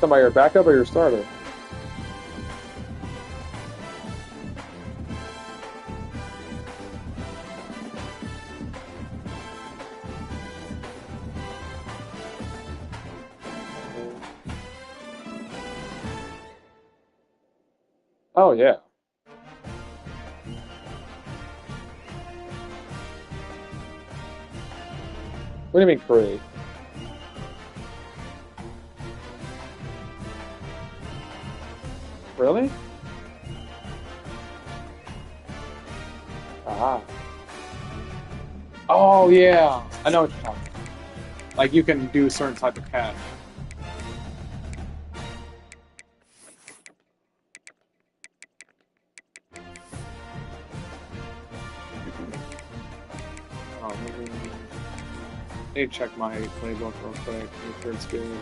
Somebody your backup or your starter? Oh yeah. What do you mean create? Really? Ah. Oh yeah. I know what you're talking about. Like you can do a certain type of cat. Oh, maybe. I need to check my playbook real quick. Make sure it's good.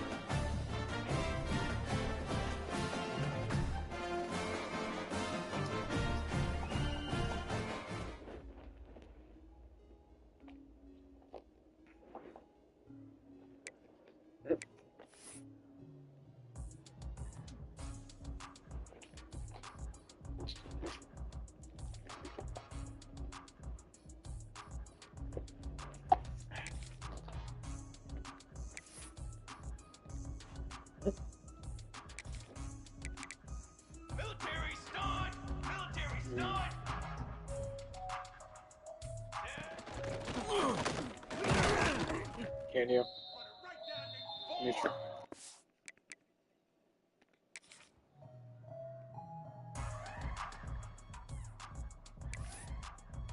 Can you? Let me try.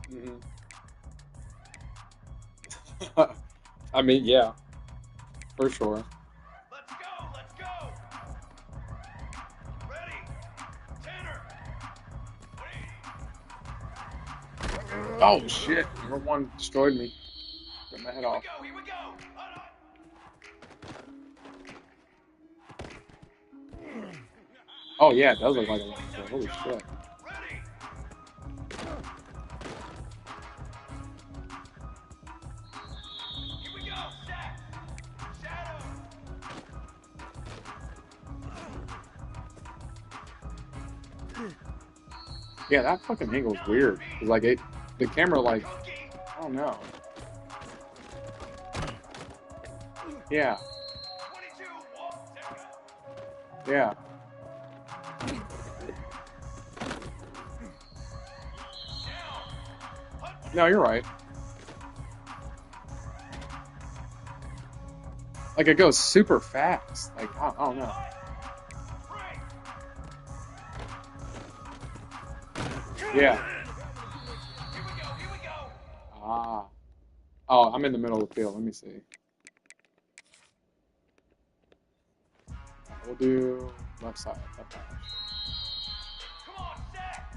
Mhm. I mean, yeah, for sure. Let's go! Let's go! Ready! Tanner! Oh shit! Number one destroyed me. Got my head Here we off. go! Here we go! Hold on! Oh yeah, it does look like a long throw. Holy shit! Ready! Here we go! Set! Shadow! Yeah, that fucking angle's weird. 'Cause, like the camera, like, Cookie! I don't know. Yeah, 22! Walk! Tanner! yeah. Down! Hunt! No, you're right. Like it goes super fast. Like I don't know. Break! Yeah. Here we go! Here we go! Ah. Oh, I'm in the middle of the field. Let me see. We'll do left side. Left side. Come on, set!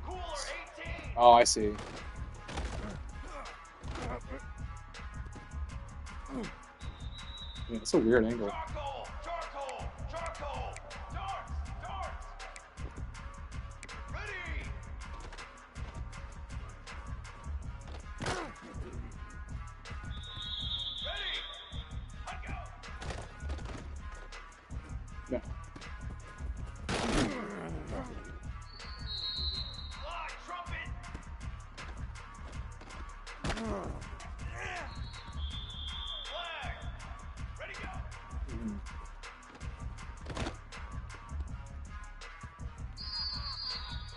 Cooler 18! Oh, I see. Yeah, it's a weird angle. Charcoal! Charcoal! Charcoal! Darts! Darts! Ready! Ready! Let go! No. Fly, trumpet! Flag! Ready, go! Mhm.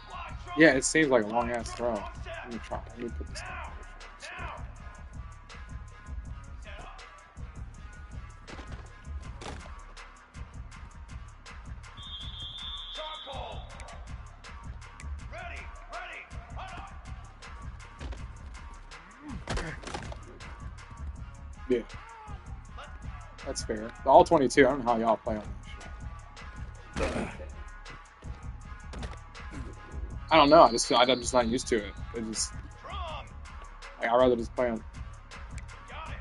Fly, trumpet! Yeah, it seems like a long ass throw. Wrong set. Let me try. Let me put this Now! down. Now! Set up. Charcoal! Ready! Ready! Hold on! Yeah, that's fair. The all 22. I don't know how y'all play on this shit. I don't know. I just feel I'm just not used to it. It just Drum! like, I'd rather just play on. Got it!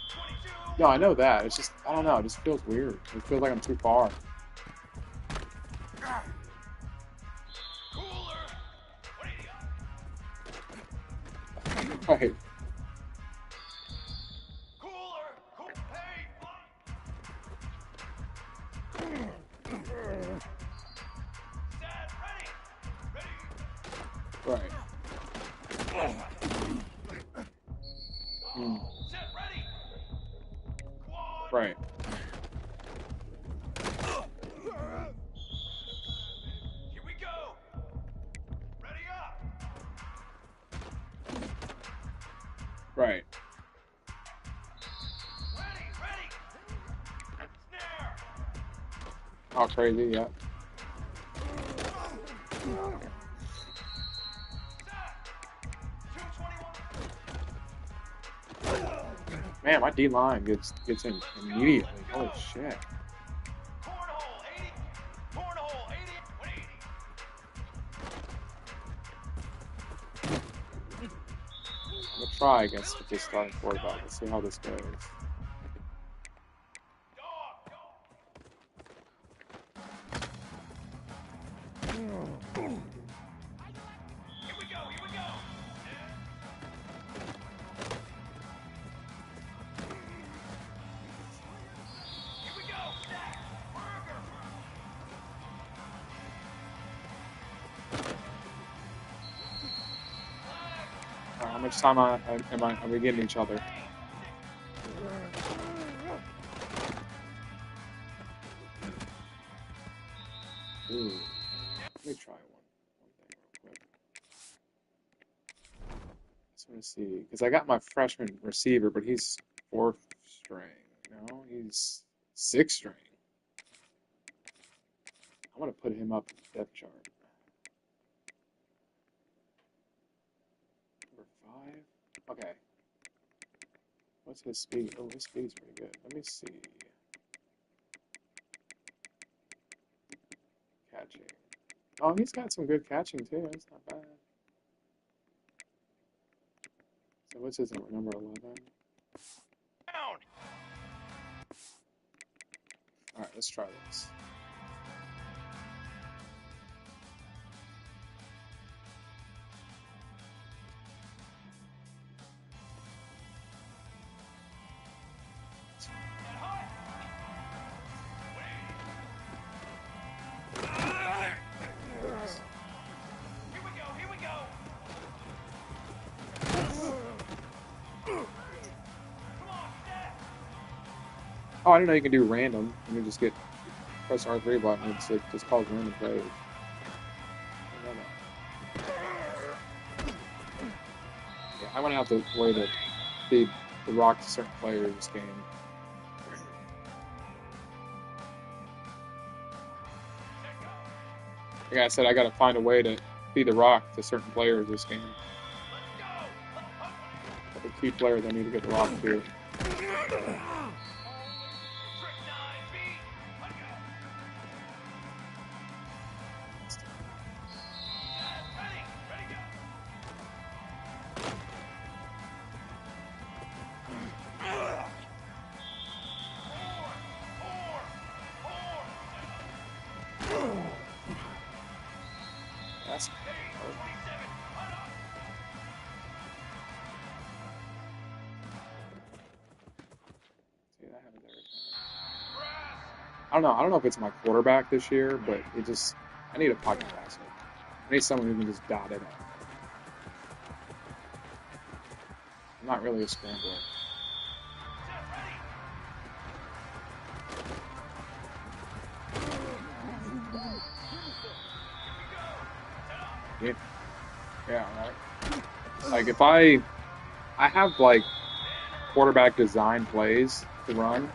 22! No, I know that. It's just I don't know. It just feels weird. It feels like I'm too far. Cooler! What do you got? Right. Mm, Set, ready. Quad. right. Here we go. Ready up. Right. Ready. Snare. Oh, crazy, yeah. Set. 221. Man, my D-line gets in immediately. Holy shit. Cornhole 80. Cornhole 80. 180. I'm gonna try against this starting quarterback. Let's see how this goes. Dog. Here we go. Here we go. Stack. Burger. How much time are we getting each other? Ooh. Let me try one thing real quick. Just want to see, because I got my freshman receiver, but he's 4th string. No, he's 6th string. I want to put him up in the depth chart. Number 5. Okay. What's his speed? Oh, his speed's pretty good. Let me see. Catching. Oh, he's got some good catching too. That's not bad. So what's his number? Number 11. Down. All right, let's try this. Here we go. Come on, Stack. Oh, I didn't know you can do random. You can just press R3 button. It just calls random plays. Yeah, I'm gonna have to way to feed the rock to certain players this game. Like I said, I gotta find a way to feed the rock to certain players this game. The key players I need to get the rock to. That's I don't know if it's my quarterback this year, but I need a pocket passer. I need someone who can just dot it up. I'm not really a scrambler. Yeah, right. Like if I have like quarterback design plays to run,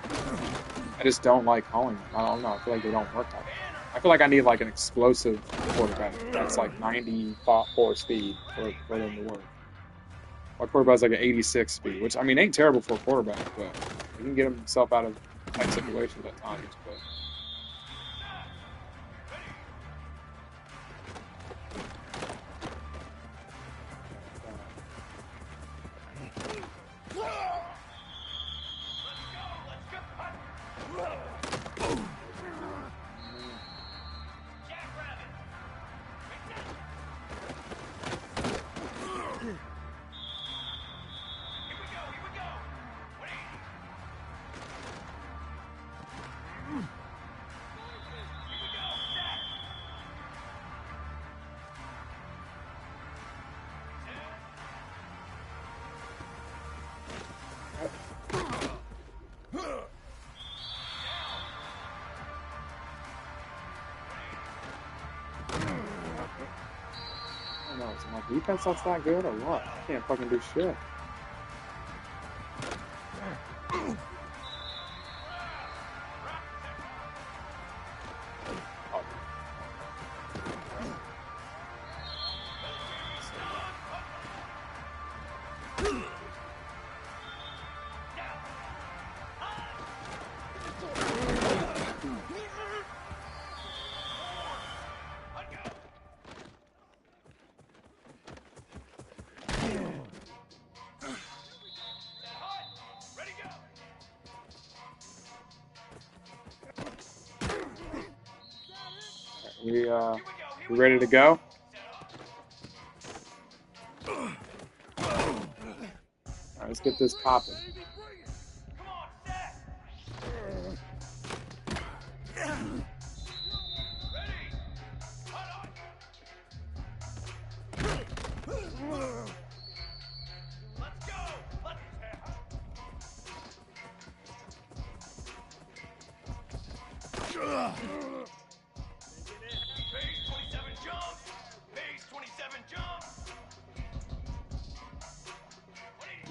I just don't like calling them. I don't know. I feel like they don't work out. I feel like I need like an explosive quarterback that's like 94 speed for them to work. My quarterback's like an 86 speed, which I mean ain't terrible for a quarterback, but he can get himself out of tight situations at times. But defense that's that good or what? I can't fucking do shit. We ready to go? Alright, let's get this popping.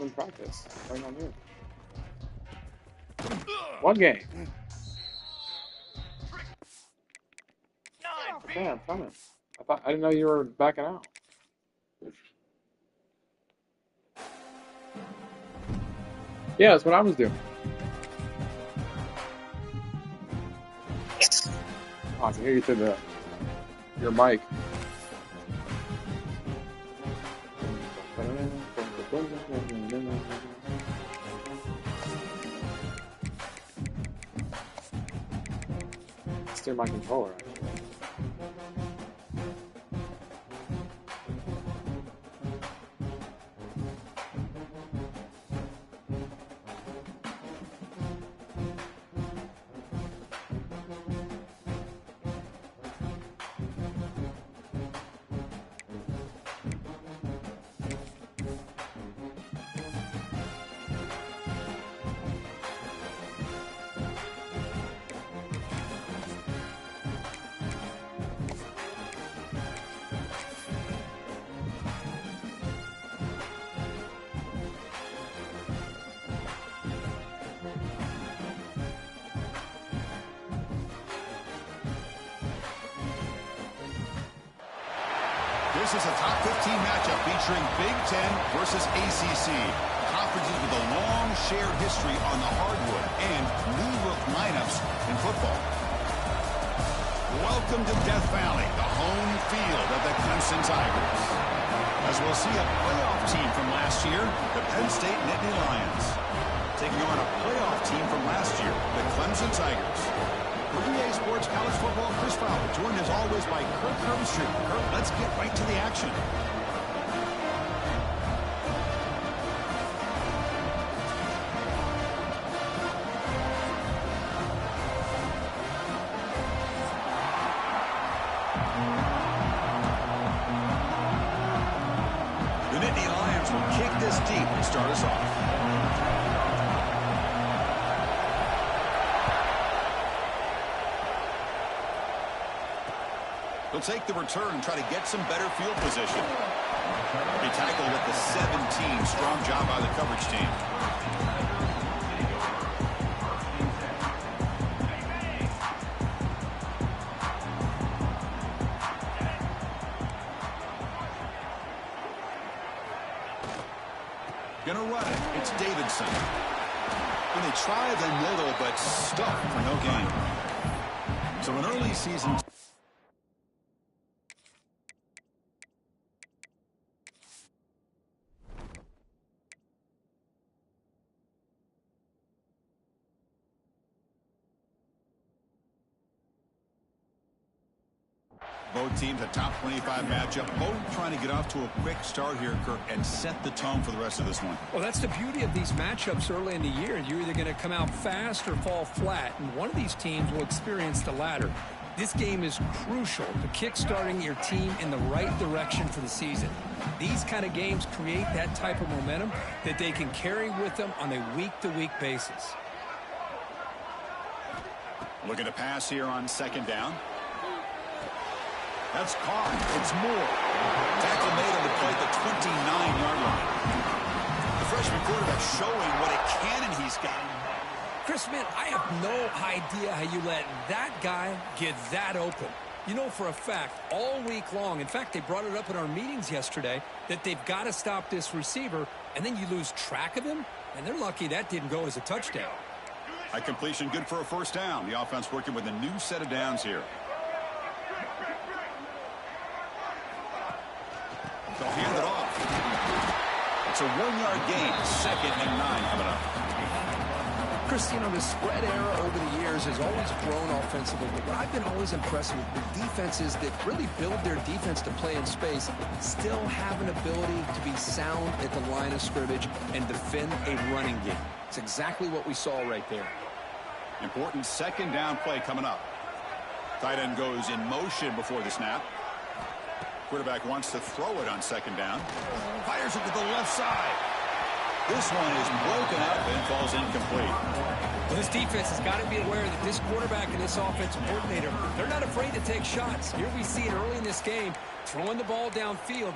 In practice, playing on you. One game. Okay, I'm coming. I didn't know you were backing out. Yeah, that's what I was doing. Oh, I can hear you through your mic. Steer my controller, actually. This is a top 15 matchup featuring Big Ten versus ACC. Conferences with a long shared history on the hardwood and new look lineups in football. Welcome to Death Valley, the home field of the Clemson Tigers. As we'll see a playoff team from last year, the Penn State Nittany Lions. Taking on a playoff team from last year, the Clemson Tigers. For EA Sports College Football, Chris Fowler, joined as always by Kirk Herbstreit. Kirk, let's get right to the action. The Nittany Lions will kick this deep and start us off. He'll take the return and try to get some better field position. He tackled at the 17. Strong job by the coverage team. Gonna run it. It's Davidson. When they try the middle, but stuck for no gain. So an early season. Both teams a top 25 matchup. Both trying to get off to a quick start here, Kirk, and set the tone for the rest of this one. Well, that's the beauty of these matchups early in the year. You're either going to come out fast or fall flat, and one of these teams will experience the latter. This game is crucial to kick-starting your team in the right direction for the season. These kind of games create that type of momentum that they can carry with them on a week-to-week basis. Looking to pass here on second down. That's caught. It's Moore. Tackle made on the play at the 29-yard line. The freshman quarterback showing what a cannon he's got. Chris, man, I have no idea how you let that guy get that open. You know for a fact, all week long, in fact, they brought it up in our meetings yesterday, that they've got to stop this receiver, and then you lose track of him, and they're lucky that didn't go as a touchdown. A completion good for a first down. The offense working with a new set of downs here. They'll hand it off. It's a 1-yard gain. 2nd and 9 coming up. Chris, you know, the spread era over the years has always grown offensively, but what I've been always impressed with the defenses that really build their defense to play in space still have an ability to be sound at the line of scrimmage and defend a running game. It's exactly what we saw right there. Important 2nd down play coming up. Tight end goes in motion before the snap. Quarterback wants to throw it on 2nd down. Fires it to the left side. This one is broken up and falls incomplete. Well, this defense has got to be aware that this quarterback and this offensive coordinator, they're not afraid to take shots. Here we see it early in this game, throwing the ball downfield.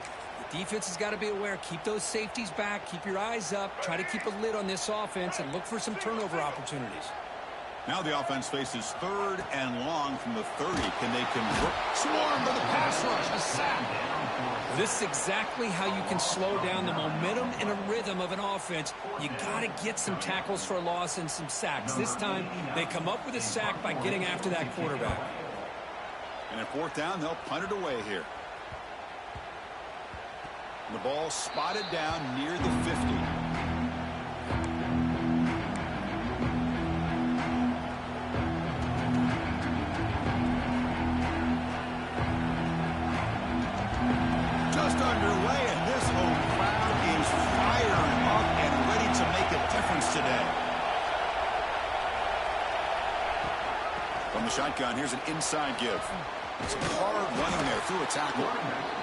The defense has got to be aware. Keep those safeties back. Keep your eyes up. Try to keep a lid on this offense and look for some turnover opportunities. Now the offense faces 3rd and long from the 30. Can they convert? Swarmed by the pass rush. A sack. This is exactly how you can slow down the momentum and a rhythm of an offense. You got to get some tackles for a loss and some sacks. This time, they come up with a sack by getting after that quarterback. And at 4th down, they'll punt it away here. And the ball spotted down near the 50. Just underway, and this home crowd is fired up and ready to make a difference today. From the shotgun, here's an inside give. Some hard running there through a tackle.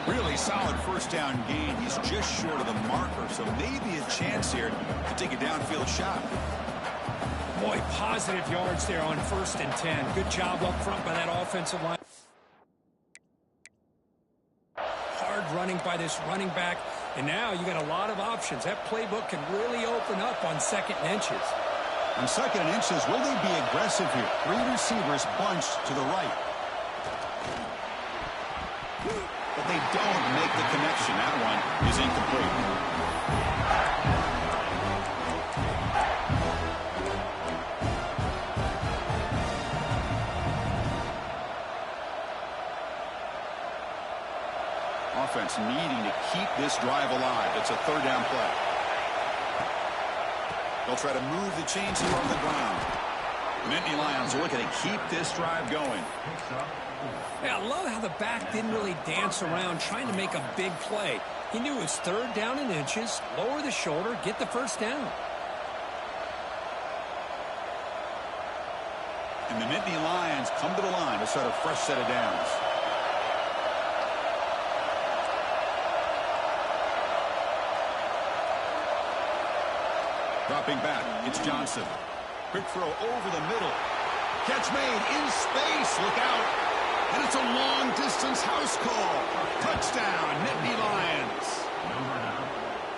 Really solid first down gain. He's just short of the marker, so maybe a chance here to take a downfield shot. Boy, positive yards there on 1st and 10. Good job up front by that offensive line. Running by this running back, and now you got a lot of options. That playbook can really open up on 2nd and inches. On 2nd and inches, will they be aggressive here? 3 receivers bunched to the right. But they don't make the connection. That one is incomplete. Offense needing to keep this drive alive. It's a 3rd down play. They'll try to move the chains here on the ground. Nittany Lions are looking to keep this drive going. Yeah, I love how the back didn't really dance around trying to make a big play. He knew it was 3rd down in inches, lower the shoulder, get the 1st down. And the Nittany Lions come to the line to start a fresh set of downs. Dropping back, it's Johnson. Quick throw over the middle. Catch made in space. Look out. And it's a long-distance house call. Touchdown, Nittany Lions.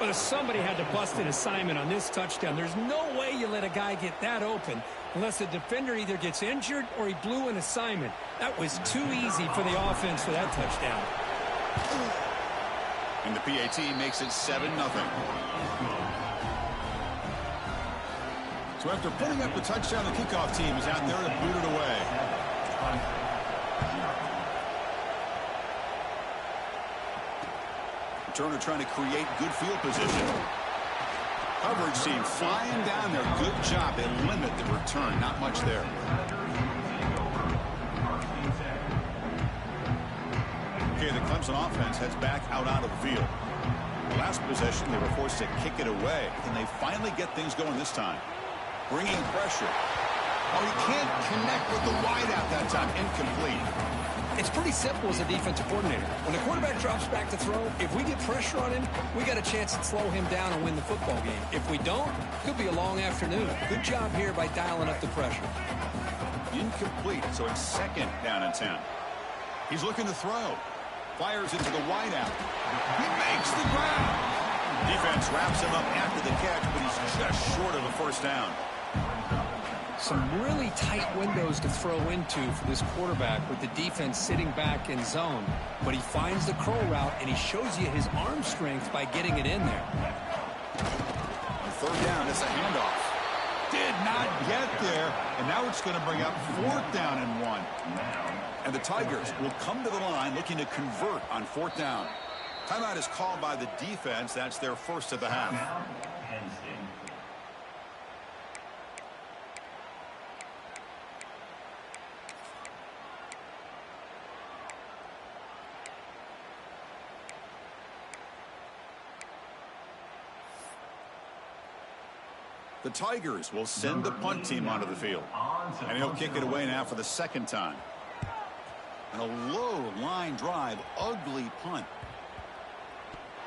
But if somebody had to bust an assignment on this touchdown, there's no way you let a guy get that open unless the defender either gets injured or he blew an assignment. That was too easy for the offense for that touchdown. And the PAT makes it 7-0. So after putting up the touchdown, the kickoff team is out there to boot it away. Returner trying to create good field position. Coverage team flying down there. Good job. They limit the return. Not much there. Okay, the Clemson offense heads back out onto the field. The last possession, they were forced to kick it away. Can they finally get things going this time? Bringing pressure. Oh, he can't connect with the wideout that time. Incomplete. It's pretty simple as a defensive coordinator. When the quarterback drops back to throw, if we get pressure on him, we got a chance to slow him down and win the football game. If we don't, it could be a long afternoon. Good job here by dialing up the pressure. Incomplete, so it's 2nd down and 10. He's looking to throw. Fires it to the wideout. He makes the ground. Defense wraps him up after the catch, but he's just short of a first down. Some really tight windows to throw into for this quarterback with the defense sitting back in zone. But he finds the curl route, and he shows you his arm strength by getting it in there. On third down, it's a handoff. Did not get there, and now it's going to bring up fourth down and 1. And the Tigers will come to the line looking to convert on fourth down. Timeout is called by the defense. That's their first of the half. The Tigers will send the punt team onto the field. And he'll kick it away now for the second time. And a low line drive, ugly punt.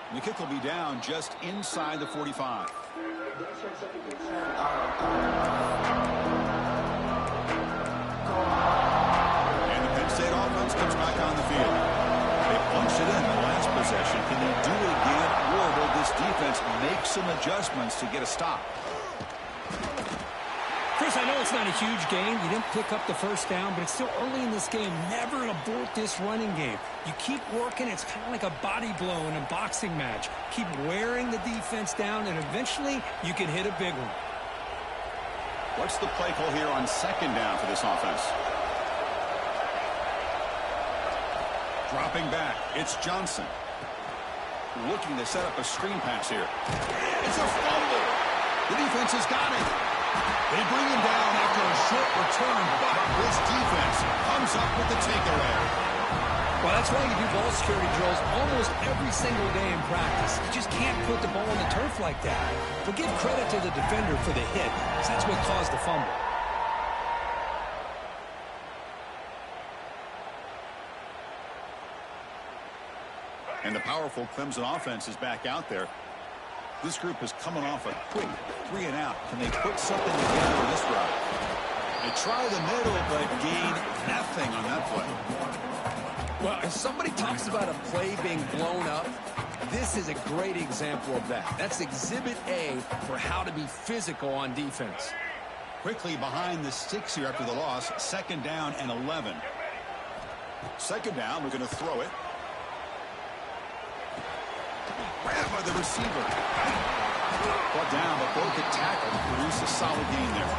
And the kick will be down just inside the 45. And the Penn State offense comes back on the field. They punched it in the last possession. Can they do it again, or will this defense make some adjustments to get a stop? Chris, I know it's not a huge gain. You didn't pick up the first down, but it's still early in this game. Never abort this running game. You keep working. It's kind of like a body blow in a boxing match. Keep wearing the defense down, and eventually you can hit a big one. What's the play call here on second down for this offense? Dropping back, it's Johnson. Looking to set up a screen pass here. It's a fumble. The defense has got it. They bring him down after a short return, but this defense comes up with the takeaway. Well, that's why you do ball security drills almost every single day in practice. You just can't put the ball on the turf like that. But give credit to the defender for the hit, because that's what caused the fumble. And the powerful Clemson offense is back out there. This group is coming off a quick 3-and-out. Can they put something together in this route? They try the middle, but gain nothing on that play. Well, if somebody talks about a play being blown up, this is a great example of that. That's Exhibit A for how to be physical on defense. Quickly behind the sticks here after the loss. Second down and 11. Second down, we're going to throw it. Grab by the receiver. Brought down, but broke a tackle to produce a solid gain there.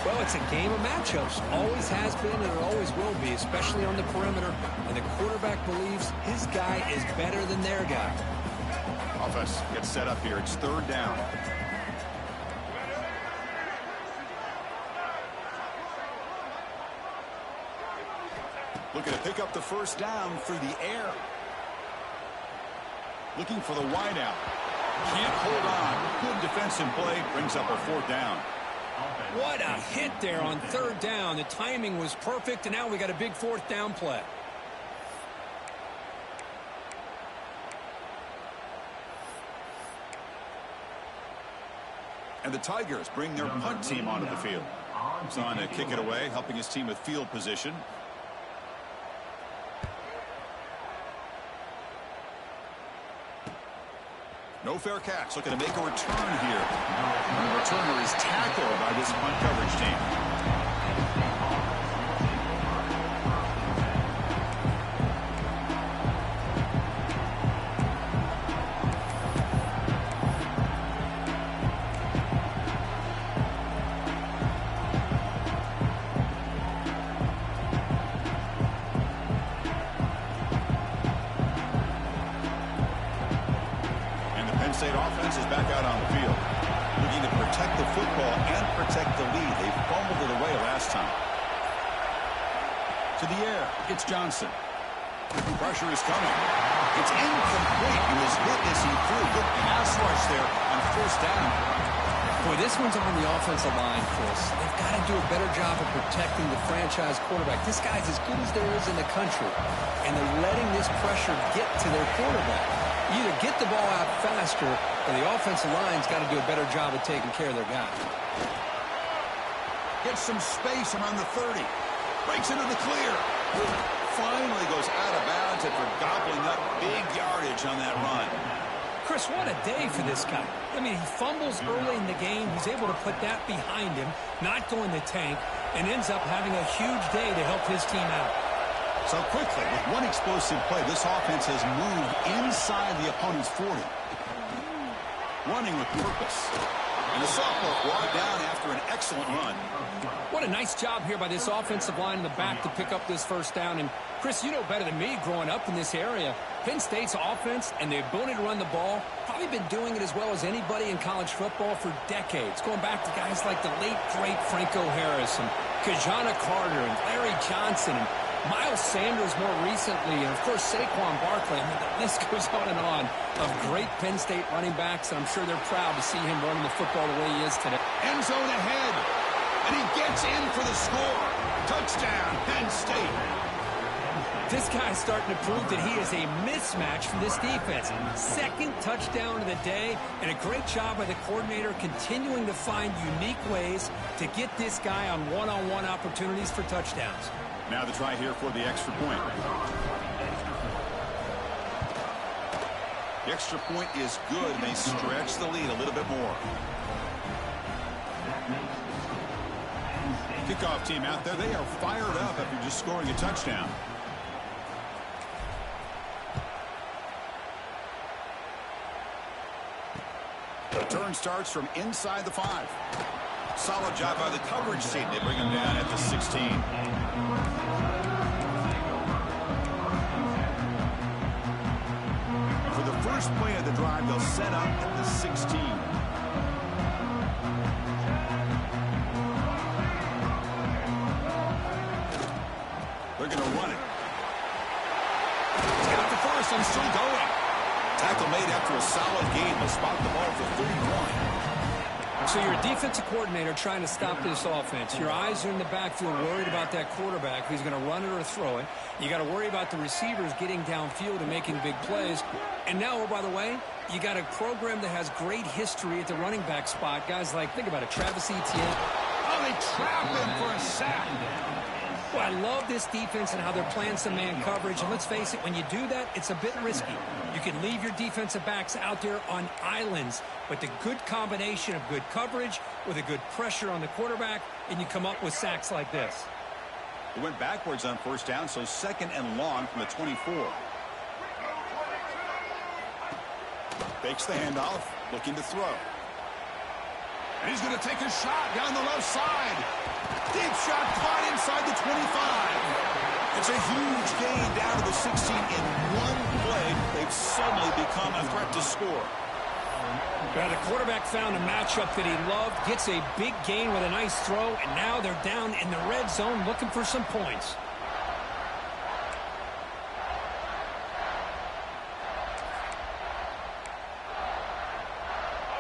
Well, it's a game of matchups. Always has been and it always will be, especially on the perimeter. And the quarterback believes his guy is better than their guy. Offense gets set up here. It's third down. Looking to pick up the first down through the air. Looking for the wideout. Can't hold on. Good defensive play. Brings up a fourth down. What a hit there on third down. The timing was perfect, and now we got a big fourth down play. And the Tigers bring their punt team onto the field. He's on to kick it away, helping his team with field position. No fair catch. Looking to make a return here. And the returner is tackled by this punt coverage team. State offense is back out on the field. Looking to protect the football and protect the lead. They fumbled it away last time. To the air, it's Johnson. Pressure is coming. It's incomplete. He was hit as he threw. Good pass rush there on first down. Boy, this one's on the offensive line, Chris. They've got to do a better job of protecting the franchise quarterback. This guy's as good as there is in the country, and they're letting this pressure get to their quarterback. Either get the ball out faster, or the offensive line's got to do a better job of taking care of their guy. Gets some space around the 30. Breaks into the clear. finally goes out of bounds after gobbling up big yardage on that run. Chris, what a day for this guy. I mean, he fumbles early in the game. He's able to put that behind him, not go in the tank, and ends up having a huge day to help his team out. So quickly, with one explosive play, this offense has moved inside the opponent's 40. Running with purpose. And the sophomore brought down after an excellent run. What a nice job here by this offensive line in the back to pick up this first down. And, Chris, you know better than me growing up in this area, Penn State's offense and the ability to run the ball, probably been doing it as well as anybody in college football for decades, going back to guys like the late, great Franco Harris and Kajana Carter and Larry Johnson and Miles Sanders more recently, and, of course, Saquon Barkley. I mean, the list goes on of great Penn State running backs, and I'm sure they're proud to see him running the football the way he is today. End zone ahead, and he gets in for the score. Touchdown, Penn State. This guy's starting to prove that he is a mismatch for this defense. Second touchdown of the day, and a great job by the coordinator continuing to find unique ways to get this guy on one-on-one opportunities for touchdowns. Now the try here for the extra point. The extra point is good, and they stretch the lead a little bit more. Kickoff team out there, they are fired up after just scoring a touchdown. The turn starts from inside the 5. Solid job by the coverage team. They bring him down at the 16. And for the first play of the drive, they'll set up at the 16. They're going to run it. He's got the first and still going. Tackle made after a solid gain. Will spot the ball for 31. So you're a defensive coordinator trying to stop this offense. Your eyes are in the backfield worried about that quarterback who's going to run it or throw it. You got to worry about the receivers getting downfield and making big plays. And now, oh, by the way, you got a program that has great history at the running back spot. Guys like, think about it, Travis Etienne. Oh, they trap him for a sack. Well, I love this defense and how they're playing some man coverage. And let's face it, when you do that, it's a bit risky. You can leave your defensive backs out there on islands, but the good combination of good coverage with a good pressure on the quarterback, and you come up with sacks like this. He went backwards on first down, so second and long from the 24. Fakes the handoff, looking to throw. And he's going to take a shot down the left side. Deep shot caught inside the 25. It's a huge gain down to the 16 in one play. They've suddenly become a threat to score. The quarterback found a matchup that he loved, gets a big gain with a nice throw, and now they're down in the red zone looking for some points.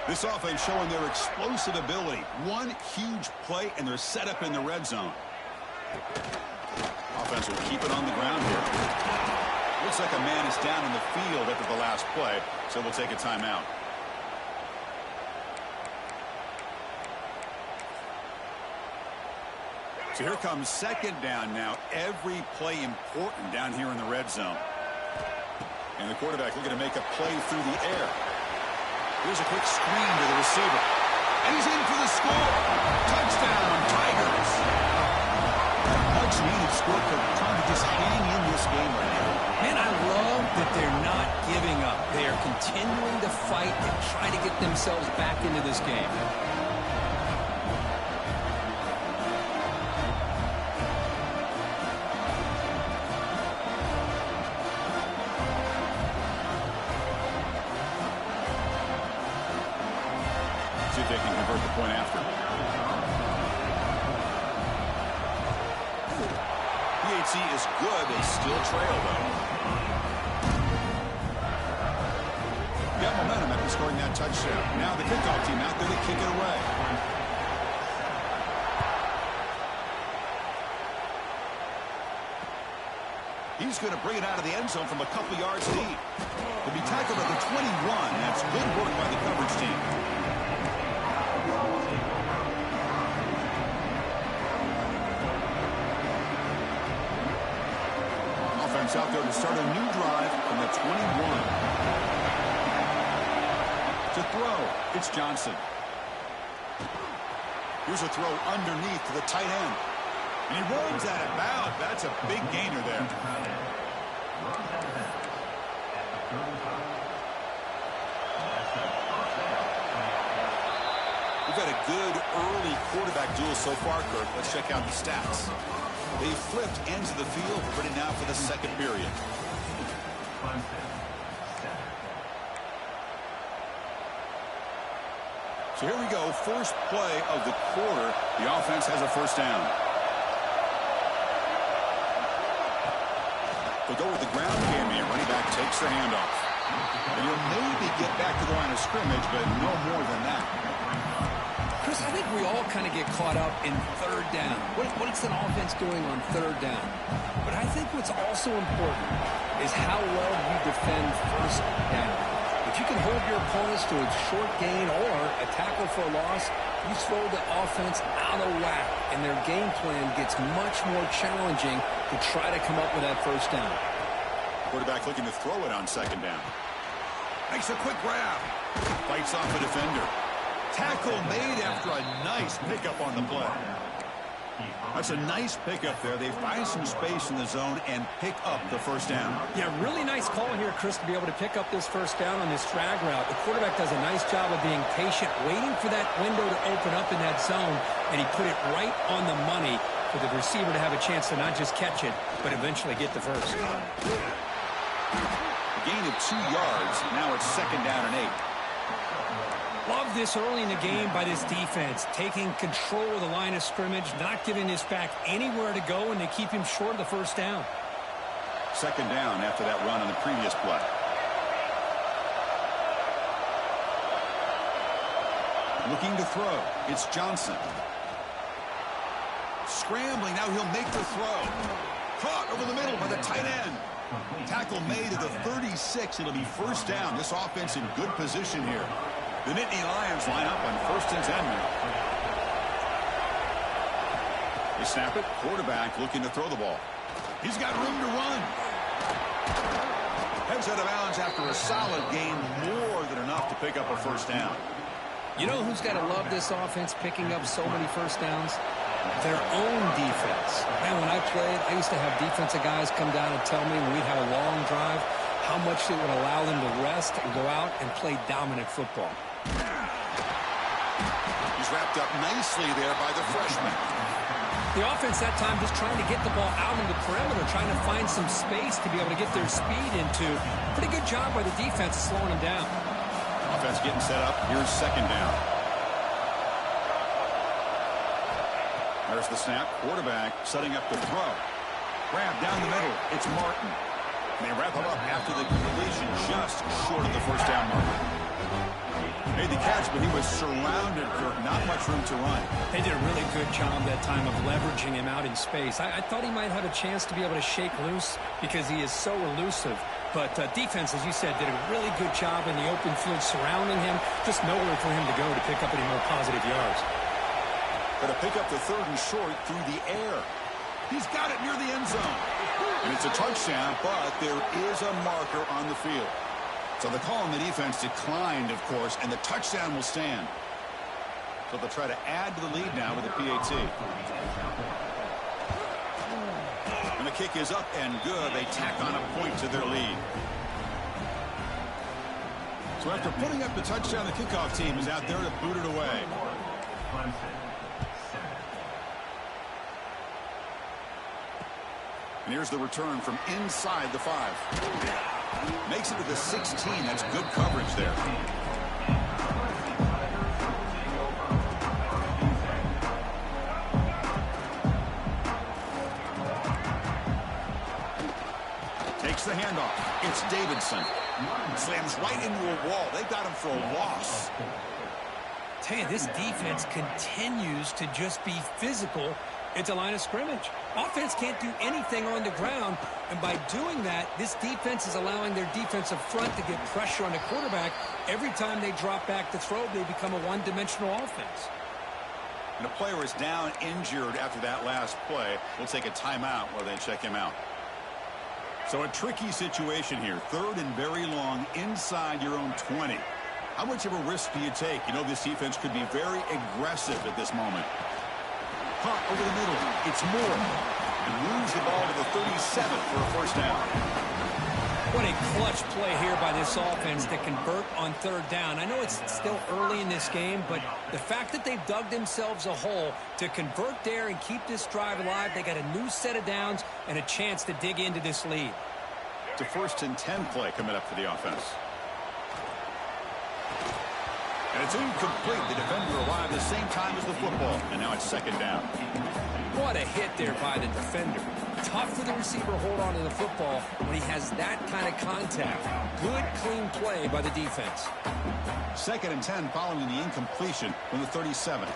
This offense showing their explosive ability. One huge play, and they're set up in the red zone. Offense will keep it on the ground here. Looks like a man is down in the field after the last play, so we'll take a timeout. So here comes second down now. Every play important down here in the red zone. And the quarterback looking to make a play through the air. Here's a quick screen to the receiver. And he's in for the score. Touchdown, Tigers. Much needed score, trying to just hang in this game right now. Man, I love that they're not giving up. They are continuing to fight and try to get themselves back into this game. See if they can convert the point after. PHC is good. They still trail, though. Got momentum after scoring that touchdown. Now the kickoff team out there to kick it away. He's going to bring it out of the end zone from a couple yards deep. To be tackled at the 21. That's good work by the coverage team. to start a new drive from the 21. To throw, it's Johnson. Here's a throw underneath to the tight end. And he runs out of bounds. That's a big gainer there. We've had a good early quarterback duel so far, Kirk. Let's check out the stats. They flipped ends of the field. We're ready now for the second period. So here we go. First play of the quarter. The offense has a first down. They go with the ground game here. Running back takes the handoff. And you'll maybe get back to the line of scrimmage, but no more than that. Chris, I think we all kind of get caught up in third down. What's an offense doing on third down? But I think what's also important is how well you defend first down. If you can hold your opponents to a short gain or a tackle for a loss, you throw the offense out of whack, and their game plan gets much more challenging to try to come up with that first down. Quarterback looking to throw it on second down. Makes a quick grab. Fights off a defender. Tackle made after a nice pickup on the play. That's a nice pickup there. They find some space in the zone and pick up the first down. Yeah, really nice call here, Chris, to be able to pick up this first down on this drag route. The quarterback does a nice job of being patient, waiting for that window to open up in that zone, and he put it right on the money for the receiver to have a chance to not just catch it, but eventually get the first. A gain of 2 yards. Now it's second down and 8. Love this early in the game by this defense, taking control of the line of scrimmage, not giving this back anywhere to go, and they keep him short of the first down. Second down after that run on the previous play. Looking to throw. It's Johnson. Scrambling. Now he'll make the throw. Caught over the middle by the tight end. Tackle made at the 36. It'll be first down. This offense in good position here. The Nittany Lions line up on 1st and 10 now. They snap it. Quarterback looking to throw the ball. He's got room to run. Heads out of bounds after a solid gain, more than enough to pick up a first down. You know who's got to love this offense picking up so many first downs? Their own defense. Man, when I played, I used to have defensive guys come down and tell me when we'd have a long drive how much it would allow them to rest and go out and play dominant football. He's wrapped up nicely there by the freshman. The offense that time just trying to get the ball out in the perimeter, trying to find some space to be able to get their speed into. Pretty good job by the defense of slowing them down. Offense getting set up. Here's second down. There's the snap. Quarterback setting up the throw. Grab down the middle. It's Martin. And they wrap him up after the completion, just short of the first down marker. Made the catch, but he was surrounded, Kirk. Not much room to run. They did a really good job that time of leveraging him out in space. I thought he might have a chance to be able to shake loose because he is so elusive. But defense, as you said, did a really good job in the open field surrounding him. Just nowhere for him to go to pick up any more positive yards. But to pick up the 3rd and short through the air. He's got it near the end zone. And it's a touchdown, but there is a marker on the field. So the call on the defense declined, of course, and the touchdown will stand. So they'll try to add to the lead now with a PAT. And the kick is up and good. They tack on a point to their lead. So after putting up the touchdown, the kickoff team is out there to boot it away. And here's the return from inside the 5. Makes it to the 16. That's good coverage there. Takes the handoff. It's Davidson. Slams right into a wall. They got him for a loss. Tell you, this defense continues to just be physical at the line of scrimmage. Offense can't do anything on the ground, and by doing that, this defense is allowing their defensive front to get pressure on the quarterback. Every time they drop back to throw, they become a one-dimensional offense. And a player is down injured after that last play. We'll take a timeout while they check him out. So a tricky situation here. 3rd and very long inside your own 20. How much of a risk do you take? You know this defense could be very aggressive at this moment. Caught over the middle. It's Moore. And moves the ball to the 37 for a first down. What a clutch play here by this offense to convert on 3rd down. I know it's still early in this game, but the fact that they've dug themselves a hole to convert there and keep this drive alive, they got a new set of downs and a chance to dig into this lead. It's a 1st and 10 play coming up for the offense. And it's incomplete. The defender arrived at the same time as the football, and now it's 2nd down. What a hit there by the defender. Tough for the receiver to hold on to the football when he has that kind of contact. Good, clean play by the defense. 2nd and 10 following the incompletion from the 37.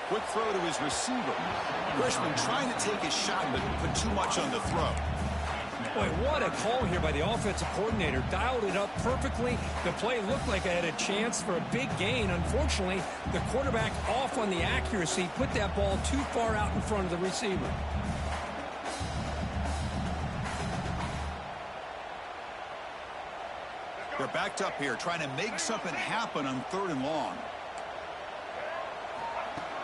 Quick throw to his receiver. Freshman trying to take his shot, but put too much on the throw. Boy, what a call here by the offensive coordinator. Dialed it up perfectly. The play looked like it had a chance for a big gain. Unfortunately, the quarterback off on the accuracy, put that ball too far out in front of the receiver. They're backed up here, trying to make something happen on 3rd and long.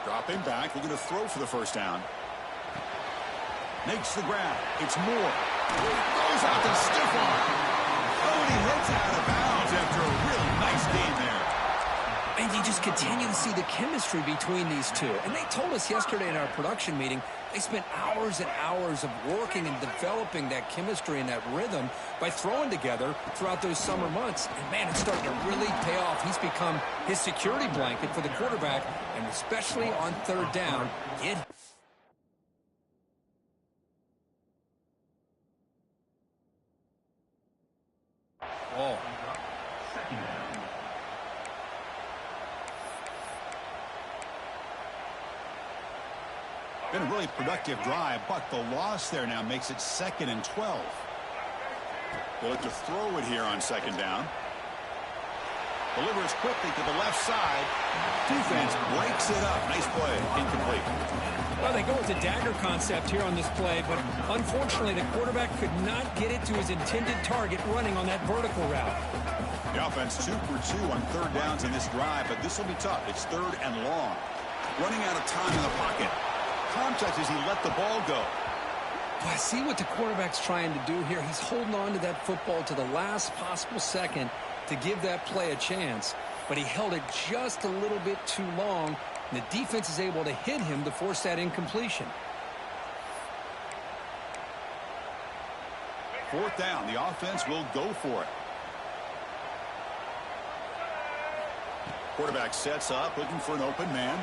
Dropping back, looking to throw for the first down. Makes the grab. It's Moore. Throws out the stiff arm. Oh, and he heads out of bounds after a really nice game there. And you just continue to see the chemistry between these two. And they told us yesterday in our production meeting, they spent hours and hours of working and developing that chemistry and that rhythm by throwing together throughout those summer months. And, man, it's starting to really pay off. He's become his security blanket for the quarterback, and especially on 3rd down. Been a really productive drive, but the loss there now makes it 2nd and 12. They'll look to throw it here on 2nd down. Delivers quickly to the left side. Defense breaks it up. Nice play. Incomplete. Well, they go with the dagger concept here on this play, but unfortunately the quarterback could not get it to his intended target running on that vertical route. The offense 2 for 2 on 3rd downs in this drive, but this will be tough. It's 3rd and long. Running out of time in the pocket. Contact as he let the ball go. Well, I see what the quarterback's trying to do here. He's holding on to that football to the last possible second to give that play a chance, but he held it just a little bit too long, and the defense is able to hit him to force that incompletion. 4th down, the offense will go for it. Quarterback sets up, looking for an open man.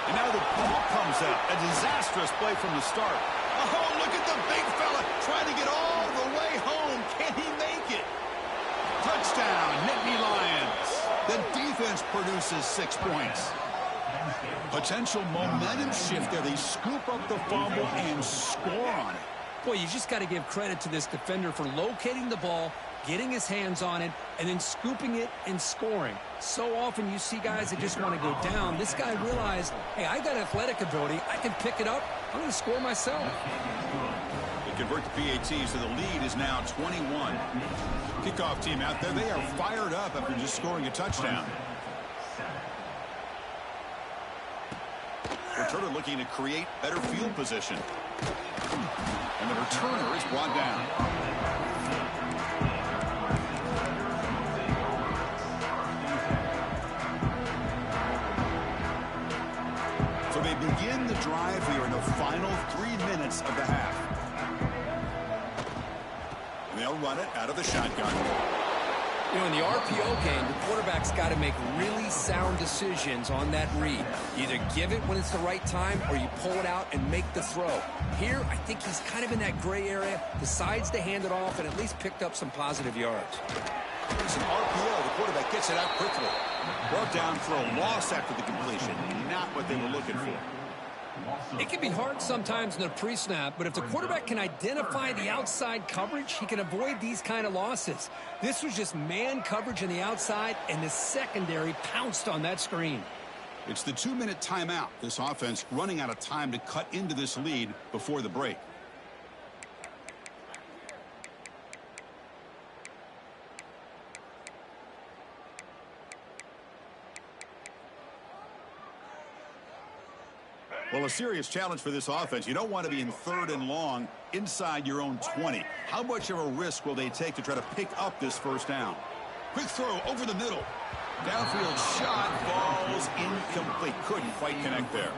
And now the ball comes out. A disastrous play from the start. Oh, look at the big fella trying to get all the way home. Can he make it? Touchdown, Nittany Lions. The defense produces 6 points. Potential momentum shift there. They scoop up the fumble and score on it. Boy, you just got to give credit to this defender for locating the ball, getting his hands on it, and then scooping it and scoring. So often you see guys that just want to go down. This guy realized, hey, I got athletic ability. I can pick it up. I'm going to score myself. They convert the PATs, so the lead is now 21. Kickoff team out there. They are fired up after just scoring a touchdown. Returner looking to create better field position. And the returner is brought down. So they begin the drive here in the final 3 minutes of the half. And they'll run it out of the shotgun. You know, in the RPO game, the quarterback's got to make really sound decisions on that read. You either give it when it's the right time or you pull it out and make the throw. Here, I think he's kind of in that gray area, decides to hand it off and at least picked up some positive yards. It's an RPO. The quarterback gets it out quickly. Brought down for a loss after the completion. Not what they were looking for. It can be hard sometimes in a pre-snap, but if the quarterback can identify the outside coverage, he can avoid these kind of losses. This was just man coverage on the outside, and the secondary pounced on that screen. It's the 2-minute timeout. This offense running out of time to cut into this lead before the break. Well, a serious challenge for this offense. You don't want to be in 3rd and long inside your own 20. How much of a risk will they take to try to pick up this first down? Quick throw over the middle. Downfield shot falls incomplete. Couldn't quite connect there.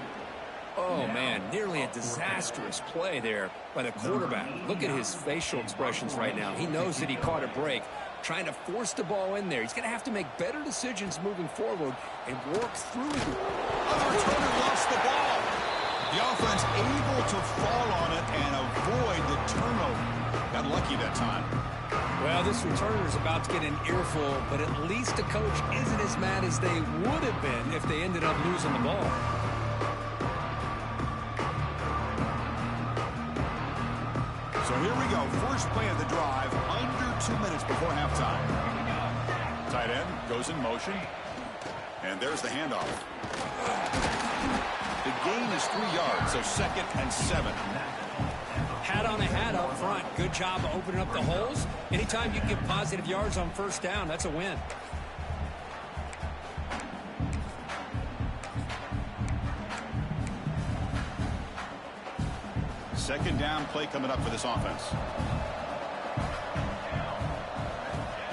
Oh, man, nearly a disastrous play there by the quarterback. Look at his facial expressions right now. He knows that he caught a break, trying to force the ball in there. He's going to have to make better decisions moving forward and work through it. The returner lost the ball. The offense able to fall on it and avoid the turnover. Got lucky that time. Well, this returner is about to get an earful, but at least the coach isn't as mad as they would have been if they ended up losing the ball. So here we go. First play of the drive, under 2 minutes before halftime. Tight end goes in motion. And there's the handoff. The gain is 3 yards, so 2nd and 7. Hat on a hat up front. Good job of opening up the holes. Anytime you get positive yards on first down, that's a win. Second down play coming up for this offense.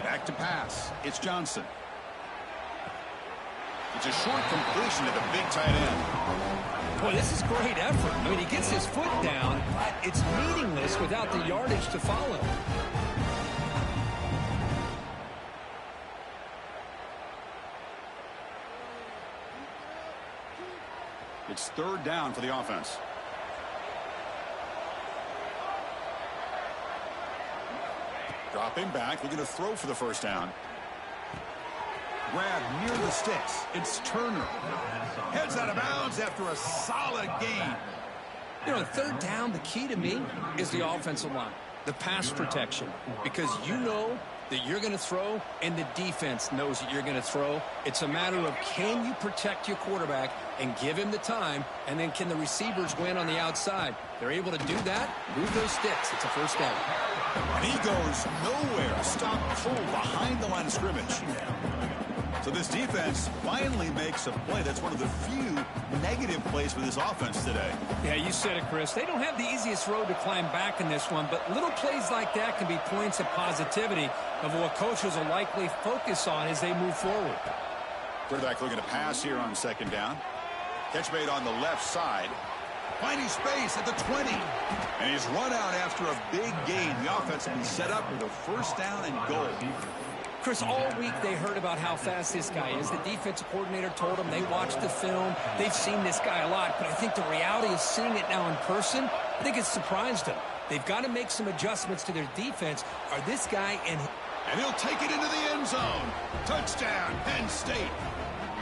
Back to pass. It's Johnson. It's a short completion to the big tight end. Boy, this is great effort. I mean, he gets his foot down, but it's meaningless without the yardage to follow. It's 3rd down for the offense. Dropping back, looking to throw for the first down. Grab near the sticks. It's Turner. Heads out of bounds after a solid gain. You know, 3rd down, the key to me is the offensive line, the pass protection, because you know that you're going to throw and the defense knows that you're going to throw. It's a matter of can you protect your quarterback and give him the time, and then can the receivers win on the outside? They're able to do that, move those sticks. It's a first down. And he goes nowhere. Stop cold behind the line of scrimmage. So this defense finally makes a play. That's one of the few negative plays for this offense today. Yeah, you said it, Chris. They don't have the easiest road to climb back in this one, but little plays like that can be points of positivity of what coaches will likely focus on as they move forward. Quarterback looking to pass here on 2nd down. Catch made on the left side. Finding space at the 20. And he's run out after a big gain. The offense will be set up with a first down and goal. Chris, all week they heard about how fast this guy is. The defensive coordinator told them they watched the film. They've seen this guy a lot, but I think the reality of seeing it now in person, I think it's surprised them. They've got to make some adjustments to their defense. Are this guy and he'll take it into the end zone. Touchdown, Penn State.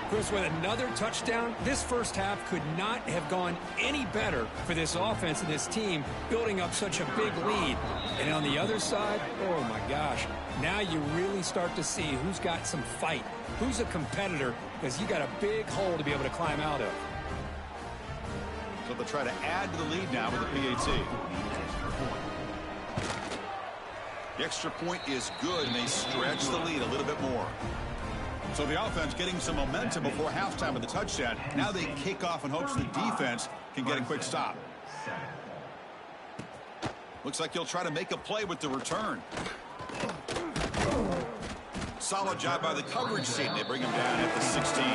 Chris, with another touchdown, this first half could not have gone any better for this offense and this team, building up such a big lead. And on the other side, oh my gosh, now you really start to see who's got some fight, who's a competitor, because you got a big hole to be able to climb out of. So they'll try to add to the lead now with the PAT. The extra point is good, and they stretch the lead a little bit more. So the offense getting some momentum before halftime with the touchdown. Now they kick off in hopes the defense can get a quick stop. Looks like he'll try to make a play with the return. Solid job by the coverage team. They bring him down at the 16.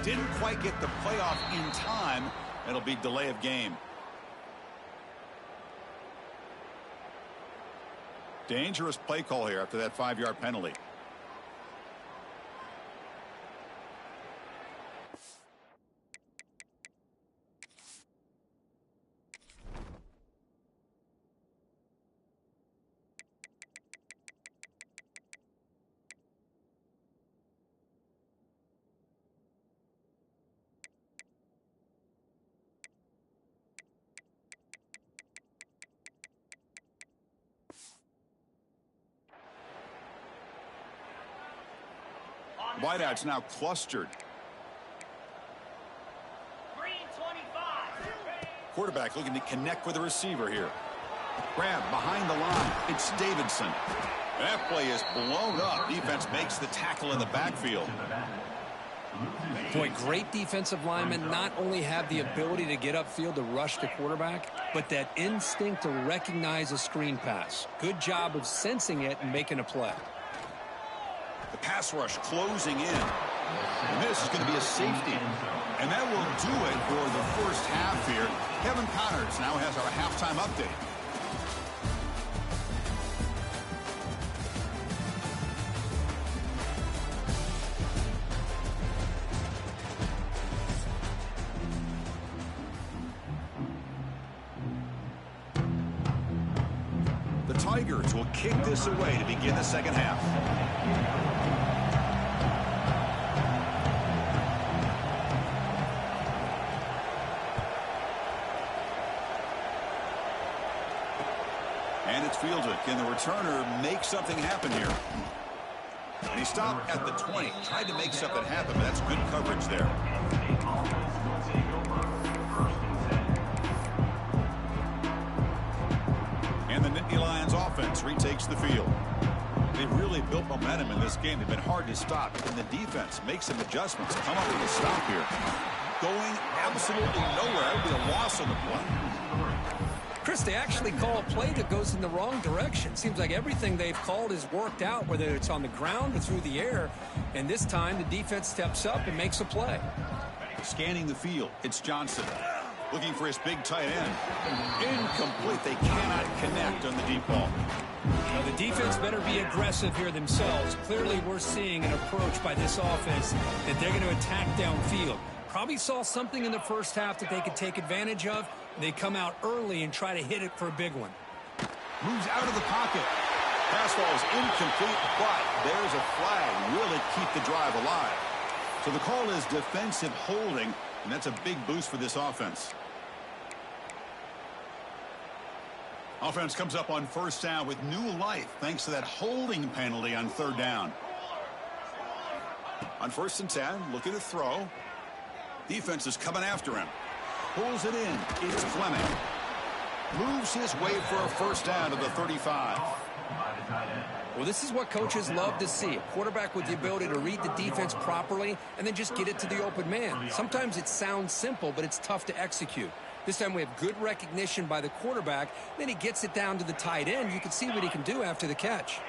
Didn't quite get the playoff in time. It'll be delay of game. Dangerous play call here after that 5-yard penalty. Wideouts now clustered. Green 25. Quarterback looking to connect with the receiver here. Grab behind the line. It's Davidson. That play is blown up. Defense makes the tackle in the backfield. Boy, great defensive linemen not only have the ability to get upfield to rush the quarterback, but that instinct to recognize a screen pass. Good job of sensing it and making a play. The pass rush closing in. And this is going to be a safety. And that will do it for the first half here. Kevin Connors now has our halftime update. The Tigers will kick this away to begin the second half. And it's fielded. Can the returner make something happen here? And he stopped at the 20. Tried to make something happen, but that's good coverage there. And the Nittany Lions offense retakes the field. They've really built momentum in this game. They've been hard to stop. And the defense makes some adjustments. Come up with a stop here. Going absolutely nowhere. That would be a loss on the play. Chris, they actually call a play that goes in the wrong direction. Seems like everything they've called has worked out, whether it's on the ground or through the air. And this time, the defense steps up and makes a play. Scanning the field, it's Johnson. Looking for his big tight end. Incomplete. They cannot connect on the deep ball. Now, the defense better be aggressive here themselves. Clearly, we're seeing an approach by this offense that they're going to attack downfield. Probably saw something in the first half that they could take advantage of. They come out early and try to hit it for a big one. Moves out of the pocket. Pass ball is incomplete, but there's a flag. Will it keep the drive alive? So the call is defensive holding, and that's a big boost for this offense. Offense comes up on first down with new life thanks to that holding penalty on third down. On 1st and 10, looking to throw. Defense is coming after him. Pulls it in. It's Fleming. Moves his way for a first down to the 35. Well, this is what coaches love to see. A quarterback with the ability to read the defense properly and then just get it to the open man. Sometimes it sounds simple, but it's tough to execute. This time we have good recognition by the quarterback. Then he gets it down to the tight end. You can see what he can do after the catch.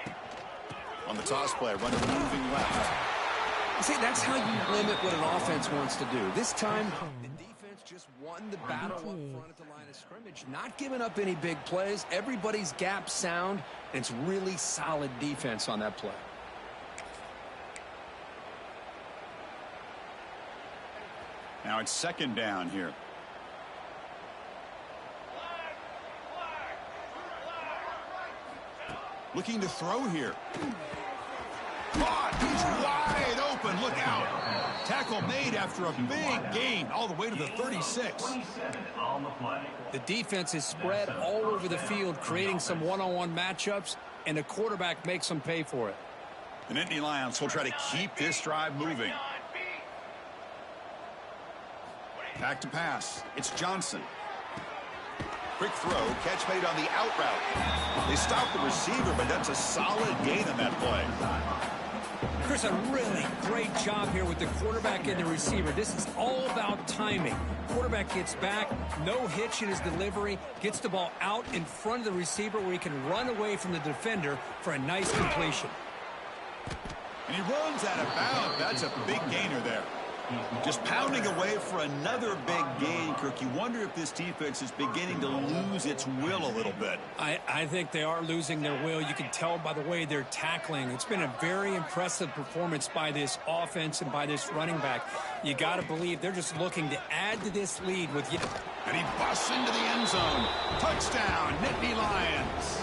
On the toss play, runner moving left. See, that's how you limit what an offense wants to do. This time, the defense just won the battle up front at the line of scrimmage, not giving up any big plays. Everybody's gap sound, and it's really solid defense on that play. Now it's second down here. Looking to throw here. Caught. He's wide open. Look out. Tackle made after a big gain all the way to the 36. The defense is spread all over the field, creating some one-on-one matchups, and the quarterback makes them pay for it. The Nittany Lions will try to keep this drive moving. Back to pass. It's Johnson. Quick throw. Catch made on the out route. They stop the receiver, but that's a solid gain on that play. Chris, a really great job here with the quarterback and the receiver. This is all about timing. Quarterback gets back, no hitch in his delivery, gets the ball out in front of the receiver where he can run away from the defender for a nice completion. And he runs out of bounds. That's a big gainer there. Just pounding away for another big gain, Kirk. You wonder if this defense is beginning to lose its will a little bit. I think they are losing their will. You can tell by the way they're tackling. It's been a very impressive performance by this offense and by this running back. You got to believe they're just looking to add to this lead with you. And he busts into the end zone. Touchdown, Nittany Lions.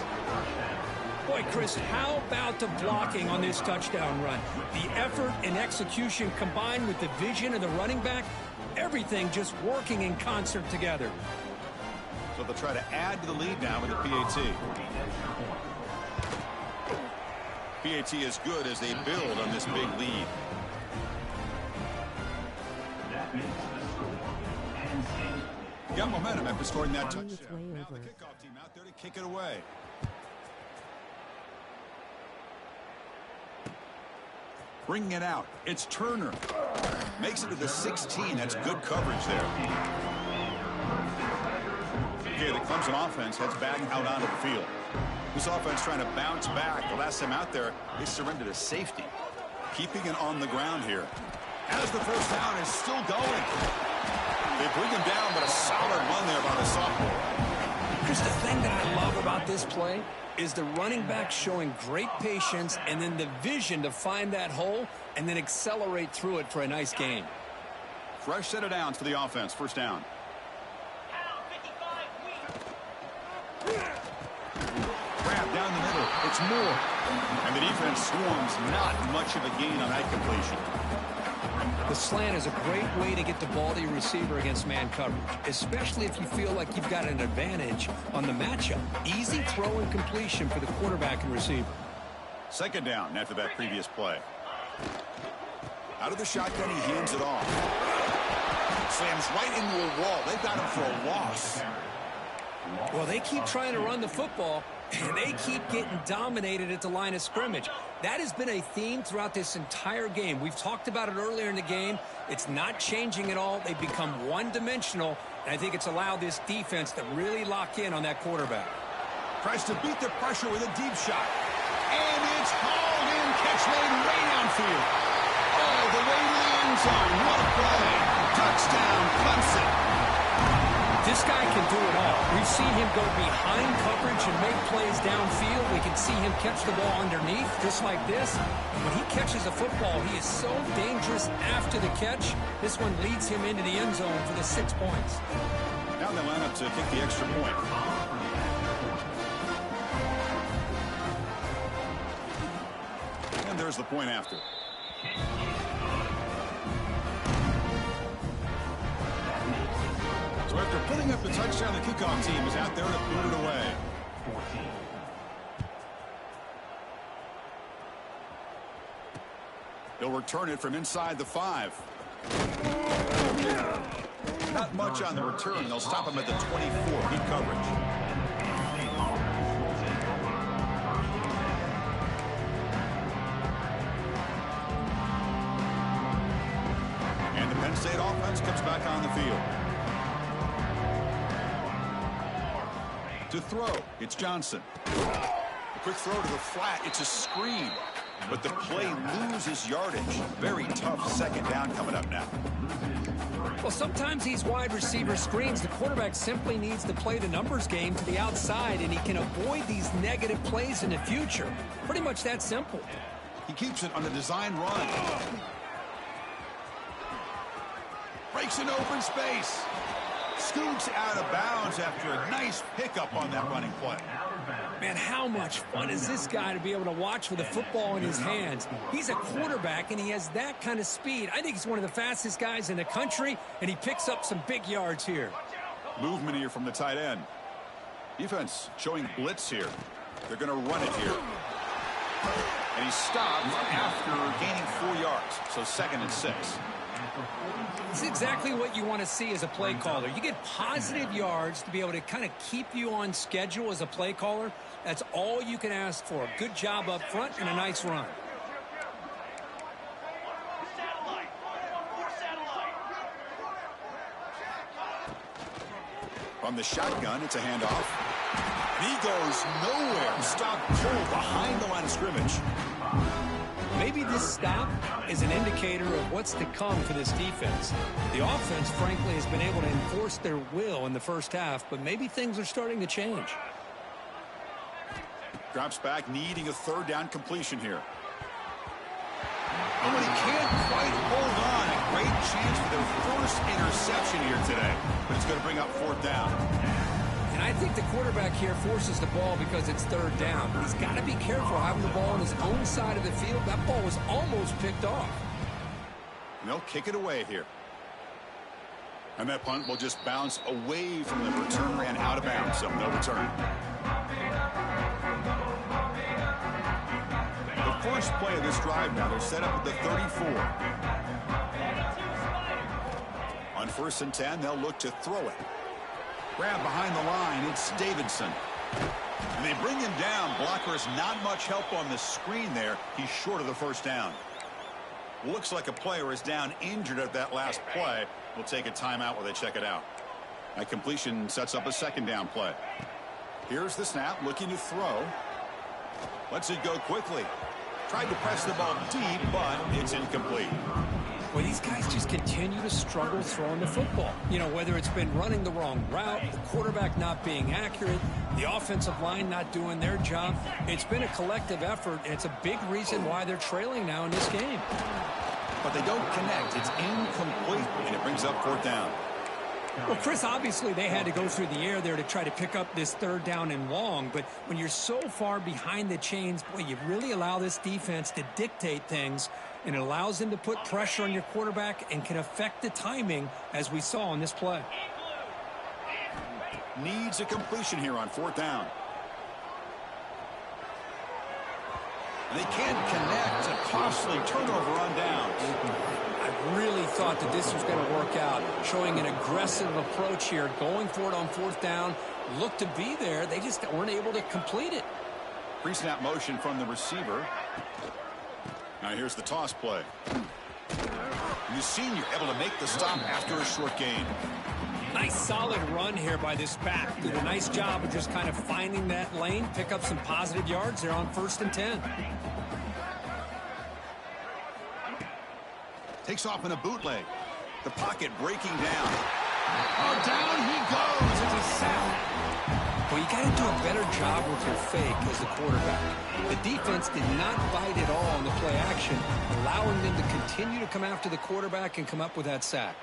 Boy, Chris, how about the blocking on this touchdown run? The effort and execution combined with the vision of the running back, everything just working in concert together. So they'll try to add to the lead now with the PAT. PAT is good as they build on this big lead. Got momentum after scoring that touchdown. Now the kickoff team out there to kick it away. Bringing it out. It's Turner. Makes it to the 16. That's good coverage there. Okay, the Clemson offense heads back out onto the field. This offense trying to bounce back. The last time out there, they surrendered a safety. Keeping it on the ground here. As the first down is still going. They bring him down, but a solid run there by the sophomore. Chris, the thing that I love about this play is the running back showing great patience and then the vision to find that hole and then accelerate through it for a nice gain. Fresh set of downs for the offense. First down. Grab down the middle. It's Moore. And the defense swarms. Not much of a gain on that completion. The slant is a great way to get the ball to your receiver against man coverage, especially if you feel like you've got an advantage on the matchup. Easy throw and completion for the quarterback and receiver. Second down after that previous play. Out of the shotgun, he hands it off. Slams right into a wall. They've got him for a loss. Well, they keep trying to run the football, and they keep getting dominated at the line of scrimmage. That has been a theme throughout this entire game. We've talked about it earlier in the game. It's not changing at all. They've become one-dimensional, and I think it's allowed this defense to really lock in on that quarterback. Tries to beat the pressure with a deep shot. And it's hauled in. Catch made way downfield. All the way to the end zone. What a play. Touchdown, Clemson. This guy can do it all. We've seen him go behind coverage and make plays downfield. We can see him catch the ball underneath, just like this. And when he catches a football, he is so dangerous after the catch. This one leads him into the end zone for the 6 points. Now they line up to kick the extra point. And there's the point after. So after putting up the touchdown, the kickoff team is out there to boot it away. They'll return it from inside the 5. Not much on the return. They'll stop him at the 24. Good coverage. And the Penn State offense comes back on the field. To throw, it's Johnson. A quick throw to the flat. It's a screen. But the play loses yardage. Very tough second down coming up now. Well, sometimes these wide receiver screens, the quarterback simply needs to play the numbers game to the outside, and he can avoid these negative plays in the future. Pretty much that simple. He keeps it on the design run. Breaks an open space. Scoots out of bounds after a nice pickup on that running play. Man, how much fun is this guy to be able to watch with a football in his hands? He's a quarterback, and he has that kind of speed. I think he's one of the fastest guys in the country, and he picks up some big yards here. Movement here from the tight end. Defense showing blitz here. They're going to run it here. And he stopped after gaining 4 yards. So 2nd and 6. It's exactly what you want to see as a play caller. You get positive yards to be able to kind of keep you on schedule as a play caller. That's all you can ask for. A good job up front and a nice run. From the shotgun, it's a handoff. And he goes nowhere. Stop cold behind the line of scrimmage. Maybe this stop is an indicator of what's to come for this defense. The offense, frankly, has been able to enforce their will in the first half, but maybe things are starting to change. Drops back, needing a 3rd down completion here. Oh, and he can't quite hold on. A great chance for their first interception here today, but it's going to bring up 4th down. And I think the quarterback here forces the ball because it's 3rd down. He's got to be careful having the ball on his own side of the field. That ball was almost picked off. And they'll kick it away here. And that punt will just bounce away from the return man out of bounds, so no return. The first play of this drive now, they're set up at the 34. On 1st and 10, they'll look to throw it. Grab behind the line. It's Davidson. And they bring him down. Blockers not much help on the screen there. He's short of the first down. Looks like a player is down injured at that last play. We'll take a timeout while they check it out. That completion sets up a second down play. Here's the snap, looking to throw. Lets it go quickly. Tried to press the ball deep, but it's incomplete. Well, these guys just continue to struggle throwing the football. You know, whether it's been running the wrong route, the quarterback not being accurate, the offensive line not doing their job. It's been a collective effort, and it's a big reason why they're trailing now in this game. But they don't connect. It's incomplete, and it brings up fourth down. Well, Chris, obviously they had to go through the air there to try to pick up this third down and long, but when you're so far behind the chains, boy, you really allow this defense to dictate things, and it allows them to put pressure on your quarterback and can affect the timing, as we saw on this play. Needs a completion here on fourth down. They can't connect. A costly turnover on downs. I really thought that this was going to work out, showing an aggressive approach here, going for it on fourth down, looked to be there. They just weren't able to complete it. Pre-snap motion from the receiver. Now here's the toss play. The senior able to make the stop after a short gain. Nice solid run here by this back. Did a nice job of just kind of finding that lane, pick up some positive yards there on 1st and 10. Takes off in a bootleg. The pocket breaking down. Oh, down he goes. It's a sack. Well, you got to do a better job with your fake as the quarterback. The defense did not bite at all on the play action, allowing them to continue to come after the quarterback and come up with that sack.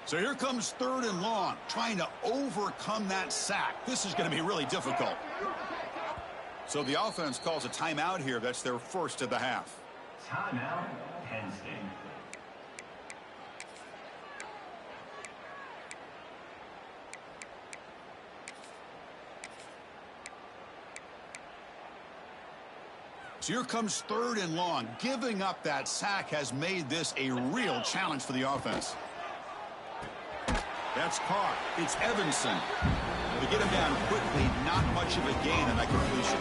So here comes 3rd and long, trying to overcome that sack. This is going to be really difficult. So the offense calls a timeout here. That's their first of the half. Timeout, Penn State. So here comes 3rd and long. Giving up that sack has made this a real challenge for the offense. That's caught. It's Evanson. They get him down quickly. Not much of a gain on that completion.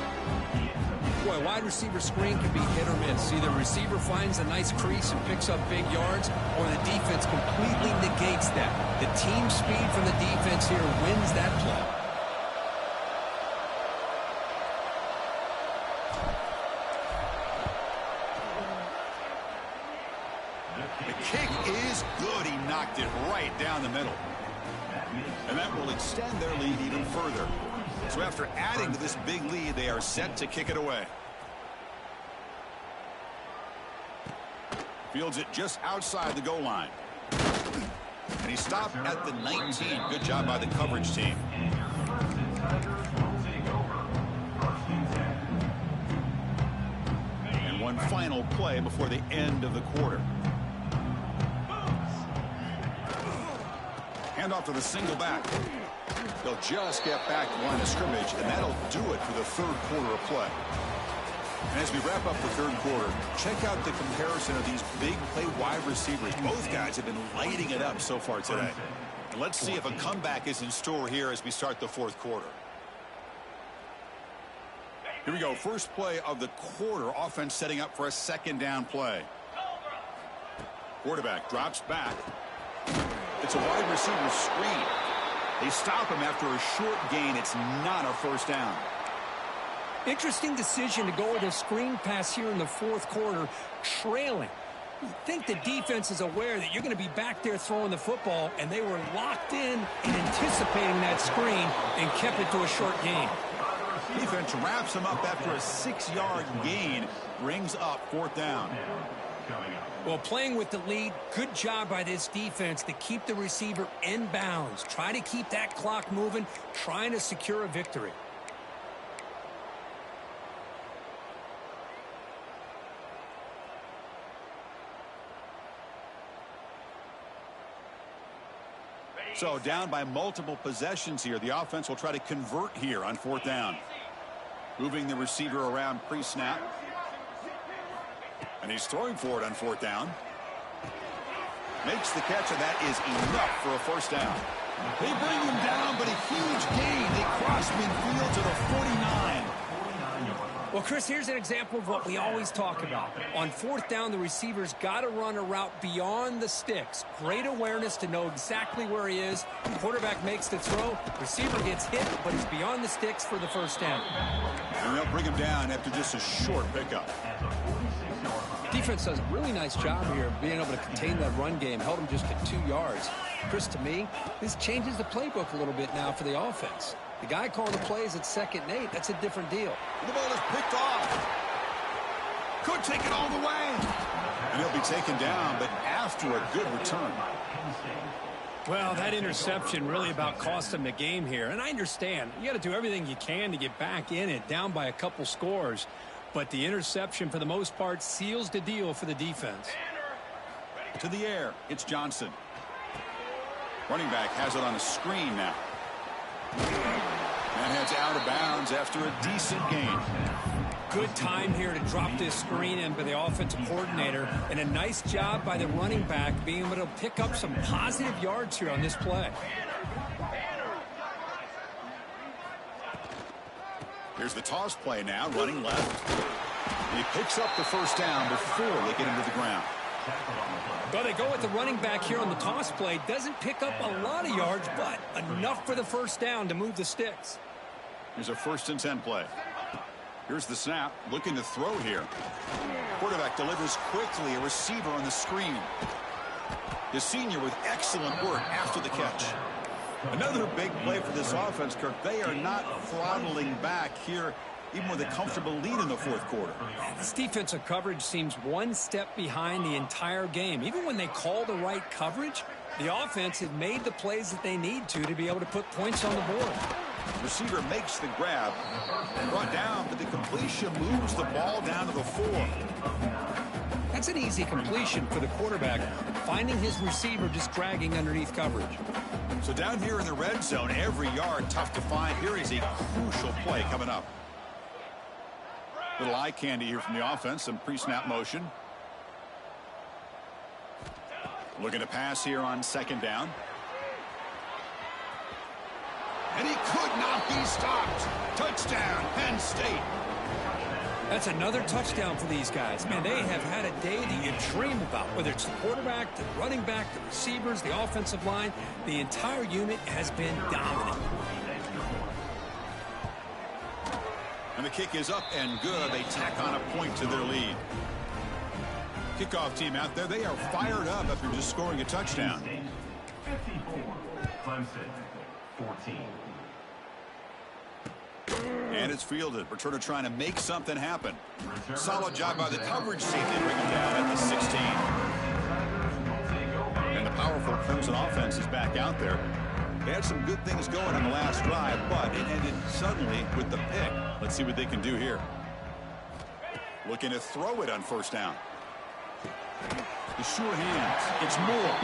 Boy, wide receiver screen can be hit or miss. Either the receiver finds a nice crease and picks up big yards, or the defense completely negates that. The team speed from the defense here wins that play. The kick is good. He knocked it right down the middle. And that will extend their lead even further. So after adding to this big lead, they are set to kick it away. Fields it just outside the goal line. And he stopped at the 19. Good job by the coverage team. And one final play before the end of the quarter. Handoff to the single back. They'll just get back to line of scrimmage, and that'll do it for the 3rd quarter of play. And as we wrap up the 3rd quarter, check out the comparison of these big play wide receivers. Both guys have been lighting it up so far today. And let's see if a comeback is in store here as we start the 4th quarter. Here we go. First play of the quarter. Offense setting up for a 2nd down play. Quarterback drops back. It's a wide receiver screen. They stop him after a short gain. It's not a first down. Interesting decision to go with a screen pass here in the 4th quarter, trailing. You think the defense is aware that you're going to be back there throwing the football, and they were locked in and anticipating that screen and kept it to a short gain. Defense wraps him up after a 6-yard gain, brings up 4th down. Well, playing with the lead, good job by this defense to keep the receiver in bounds. Try to keep that clock moving, trying to secure a victory. So down by multiple possessions here. The offense will try to convert here on 4th down. Moving the receiver around pre-snap. And he's throwing for it on 4th down. Makes the catch, and that is enough for a first down. They bring him down, but a huge gain. They cross midfield to the 49. Well, Chris, here's an example of what we always talk about. On 4th down, the receiver's got to run a route beyond the sticks. Great awareness to know exactly where he is. The quarterback makes the throw. Receiver gets hit, but he's beyond the sticks for the first down. And they'll bring him down after just a short pickup. Defense does a really nice job here of being able to contain that run game. Held him just at 2 yards. Chris, to me, this changes the playbook a little bit now for the offense. The guy calling the plays at 2nd and 8, that's a different deal. The ball is picked off. Could take it all the way. And he'll be taken down, but after a good return. Well, that interception really about cost him the game here. And I understand. You got to do everything you can to get back in it, down by a couple scores. But the interception, for the most part, seals the deal for the defense. To the air, it's Johnson. Running back has it on a screen now. And heads out of bounds after a decent gain. Good time here to drop this screen in by the offensive coordinator. And a nice job by the running back being able to pick up some positive yards here on this play. Here's the toss play now, running left. And he picks up the first down before they get him to the ground. Well, they go with the running back here on the toss play. Doesn't pick up a lot of yards, but enough for the first down to move the sticks. Here's a 1st and 10 play. Here's the snap, looking to throw here. Quarterback delivers quickly, a receiver on the screen. The senior with excellent work after the catch. Another big play for this offense, Kirk. They are not throttling back here, even with a comfortable lead in the 4th quarter. This defensive coverage seems one step behind the entire game. Even when they call the right coverage, the offense had made the plays that they need to be able to put points on the board. Receiver makes the grab and brought down, but the completion moves the ball down to the 4. That's an easy completion for the quarterback, finding his receiver just dragging underneath coverage. So down here in the red zone, every yard tough to find. Here is a crucial play coming up. Little eye candy here from the offense, some pre-snap motion. Looking to pass here on 2nd down. And he could not be stopped. Touchdown, Penn State. That's another touchdown for these guys. Man, they have had a day that you dream about, whether it's the quarterback, the running back, the receivers, the offensive line. The entire unit has been dominant. And the kick is up and good. They tack on a point to their lead. Kickoff team out there, they are fired up after just scoring a touchdown. 54, Clemson, 14. And it's fielded. Returner trying to make something happen. Solid job by the coverage team. They bring him down at the 16. And the powerful Clemson offense is back out there. They had some good things going on the last drive, but it ended suddenly with the pick. Let's see what they can do here. Looking to throw it on 1st down. The sure hands. It's Moore.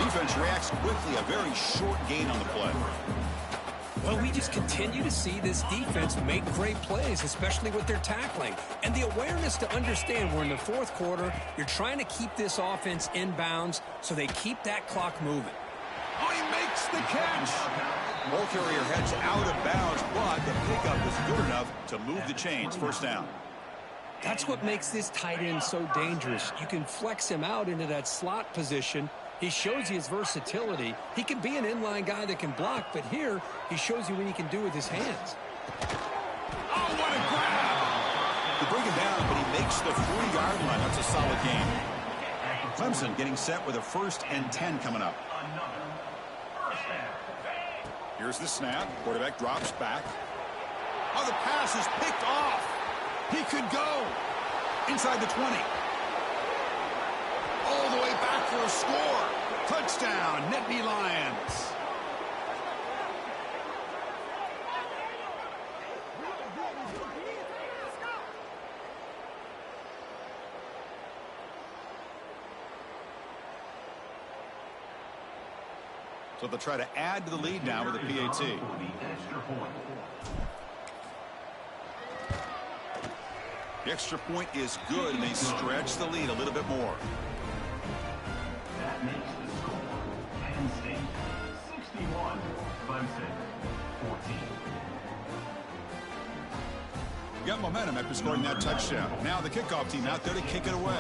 Defense reacts quickly. A very short gain on the play. Well, we just continue to see this defense make great plays, especially with their tackling. And the awareness to understand we're in the 4th quarter, you're trying to keep this offense in bounds so they keep that clock moving. Oh, he makes the catch. Ball carrier heads out of bounds, but the pickup is good enough to move the chains. 1st down. That's what makes this tight end so dangerous. You can flex him out into that slot position. He shows you his versatility. He can be an inline guy that can block, but here he shows you what he can do with his hands. Oh, what a grab! They bring him down, but he makes the 40-yard line. That's a solid game. Clemson getting set with a 1st and 10 coming up. Here's the snap. Quarterback drops back. Oh, the pass is picked off. He could go inside the 20. All the way back for a score. Touchdown, Nittany Lions. So they'll try to add to the lead now with a PAT. The extra point is good, and they stretch the lead a little bit more. That makes the score Penn State 61, Clemson 14. Got momentum after scoring that touchdown. Now the kickoff team out there to kick it away.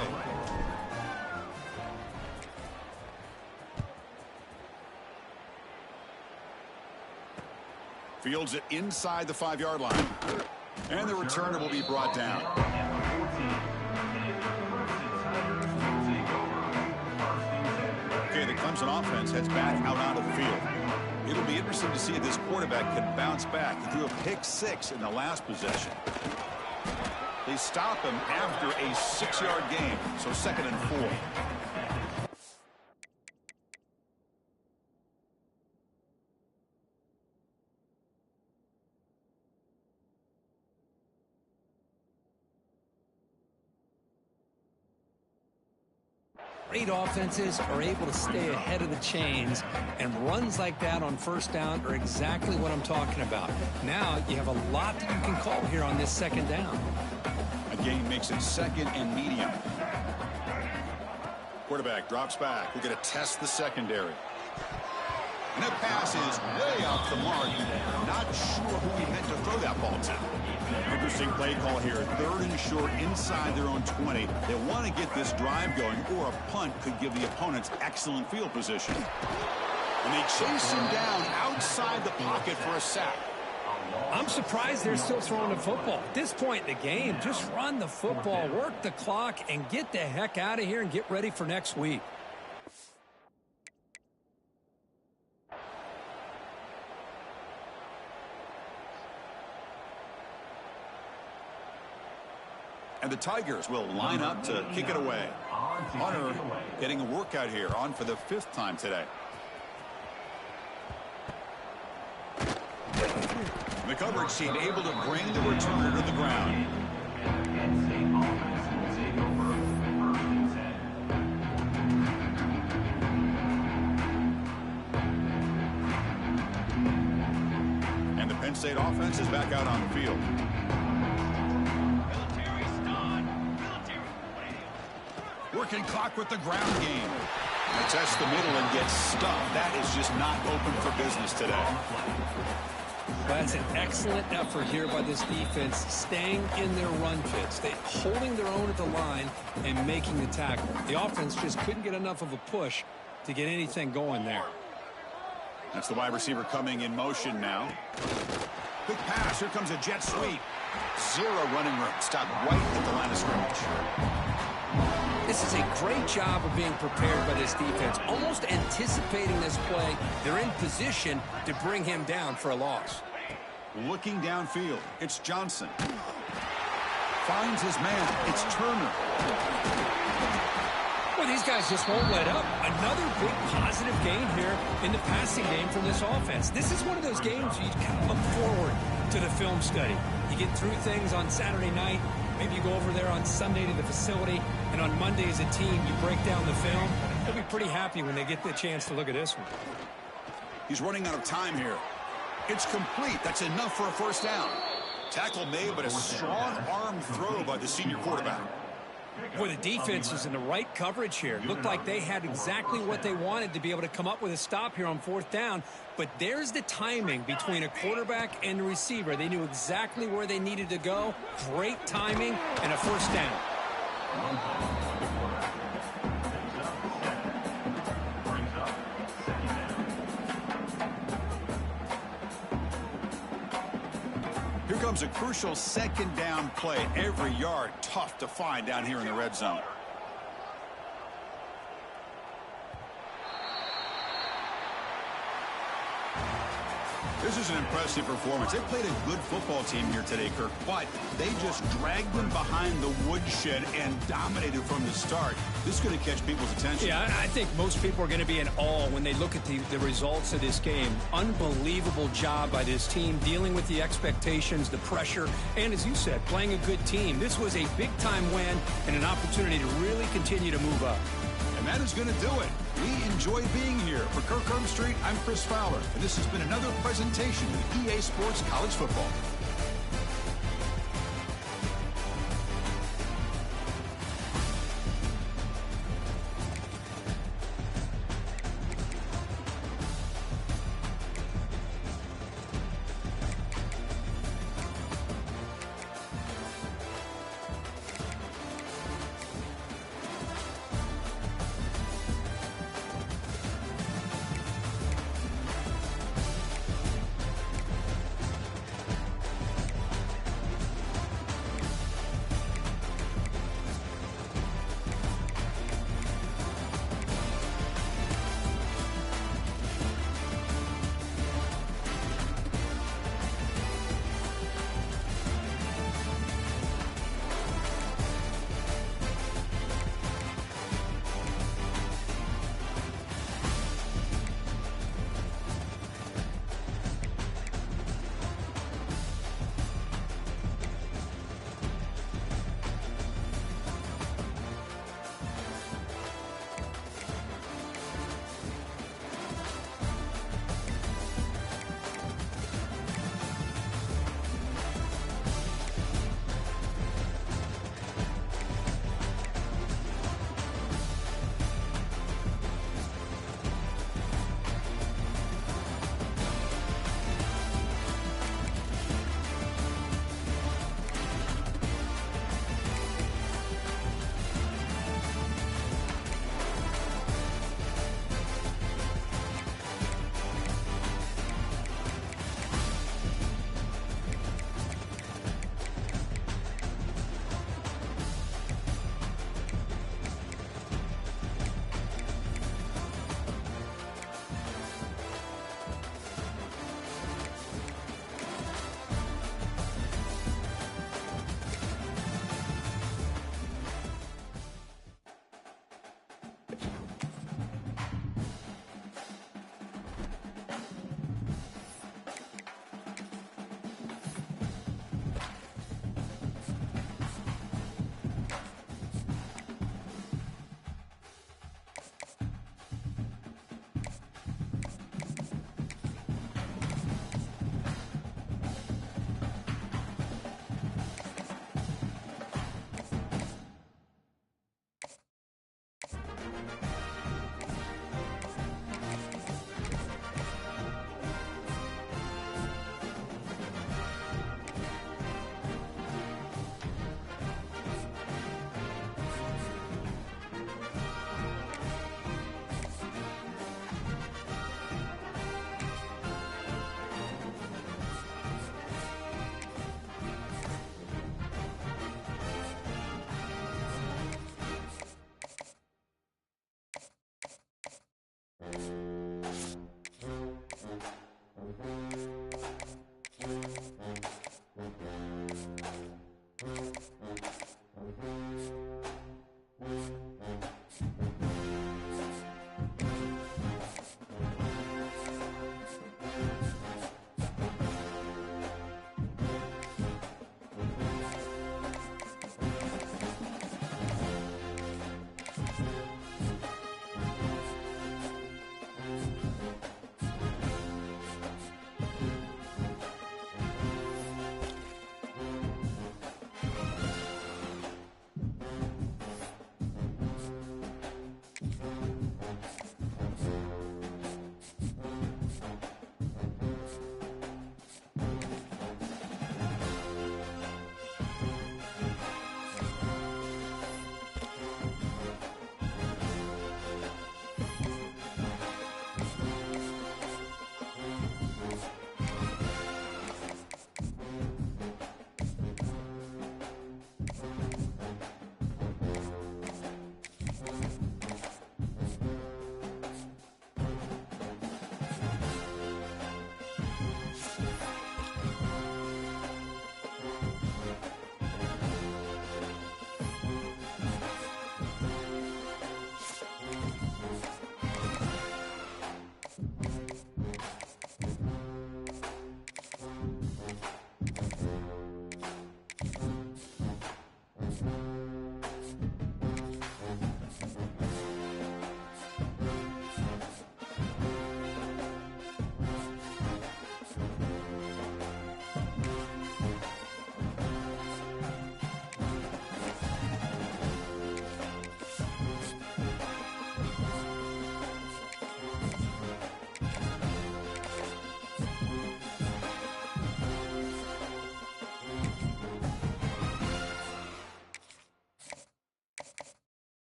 Fields it inside the 5-yard line. And the returner will be brought down. Okay, the Clemson offense heads back out onto the field. It'll be interesting to see if this quarterback can bounce back. He threw a pick-6 in the last possession. They stop him after a 6-yard gain, so 2nd and 4. Great offenses are able to stay ahead of the chains, and runs like that on 1st down are exactly what I'm talking about. Now you have a lot that you can call here on this 2nd down. A gain makes it 2nd and medium. Quarterback drops back. We're going to test the secondary. And that pass is way off the mark. Not sure who he meant to throw that ball to. Interesting play call here. 3rd and short inside their own 20. They want to get this drive going, or a punt could give the opponents excellent field position. And they chase him down outside the pocket for a sack. I'm surprised they're still throwing the football. At this point in the game, just run the football, work the clock, and get the heck out of here and get ready for next week. And the Tigers will line up to kick it away. Hunter getting a workout here, on for the 5th time today. The coverage team able to bring the returner to the ground. And the Penn State offense is back out on the field. Working clock with the ground game. They test the middle and get stuffed. That is just not open for business today. That's an excellent effort here by this defense, staying in their run fits. They holding their own at the line and making the tackle. The offense just couldn't get enough of a push to get anything going there. That's the wide receiver coming in motion now. Quick pass. Here comes a jet sweep. 0 running room. Stop right at the line of scrimmage. This is a great job of being prepared by this defense, almost anticipating this play. They're in position to bring him down for a loss. Looking downfield, it's Johnson. Finds his man, it's Turner. Well, these guys just won't let up. Another big positive gain here in the passing game from this offense. This is one of those games you kind of look forward to the film study. You get through things on Saturday night. Maybe you go over there on Sunday to the facility, and on Monday as a team, you break down the film. They'll be pretty happy when they get the chance to look at this one. He's running out of time here. It's complete. That's enough for a 1st down. Tackle made, but a strong arm throw by the senior quarterback. Boy, the defense is in the right coverage here. Looked like they had exactly what they wanted to be able to come up with a stop here on 4th down. But there's the timing between a quarterback and the receiver. They knew exactly where they needed to go. Great timing and a 1st down. Here comes a crucial 2nd down play. Every yard tough to find down here in the red zone. This is an impressive performance. They played a good football team here today, Kirk, but they just dragged them behind the woodshed and dominated from the start. This is going to catch people's attention. Yeah, I think most people are going to be in awe when they look at the results of this game. Unbelievable job by this team, dealing with the expectations, the pressure, and as you said, playing a good team. This was a big-time win and an opportunity to really continue to move up. And that is going to do it. We enjoyed being here. For Kirk Street, I'm Chris Fowler, and this has been another presentation of EA Sports College Football.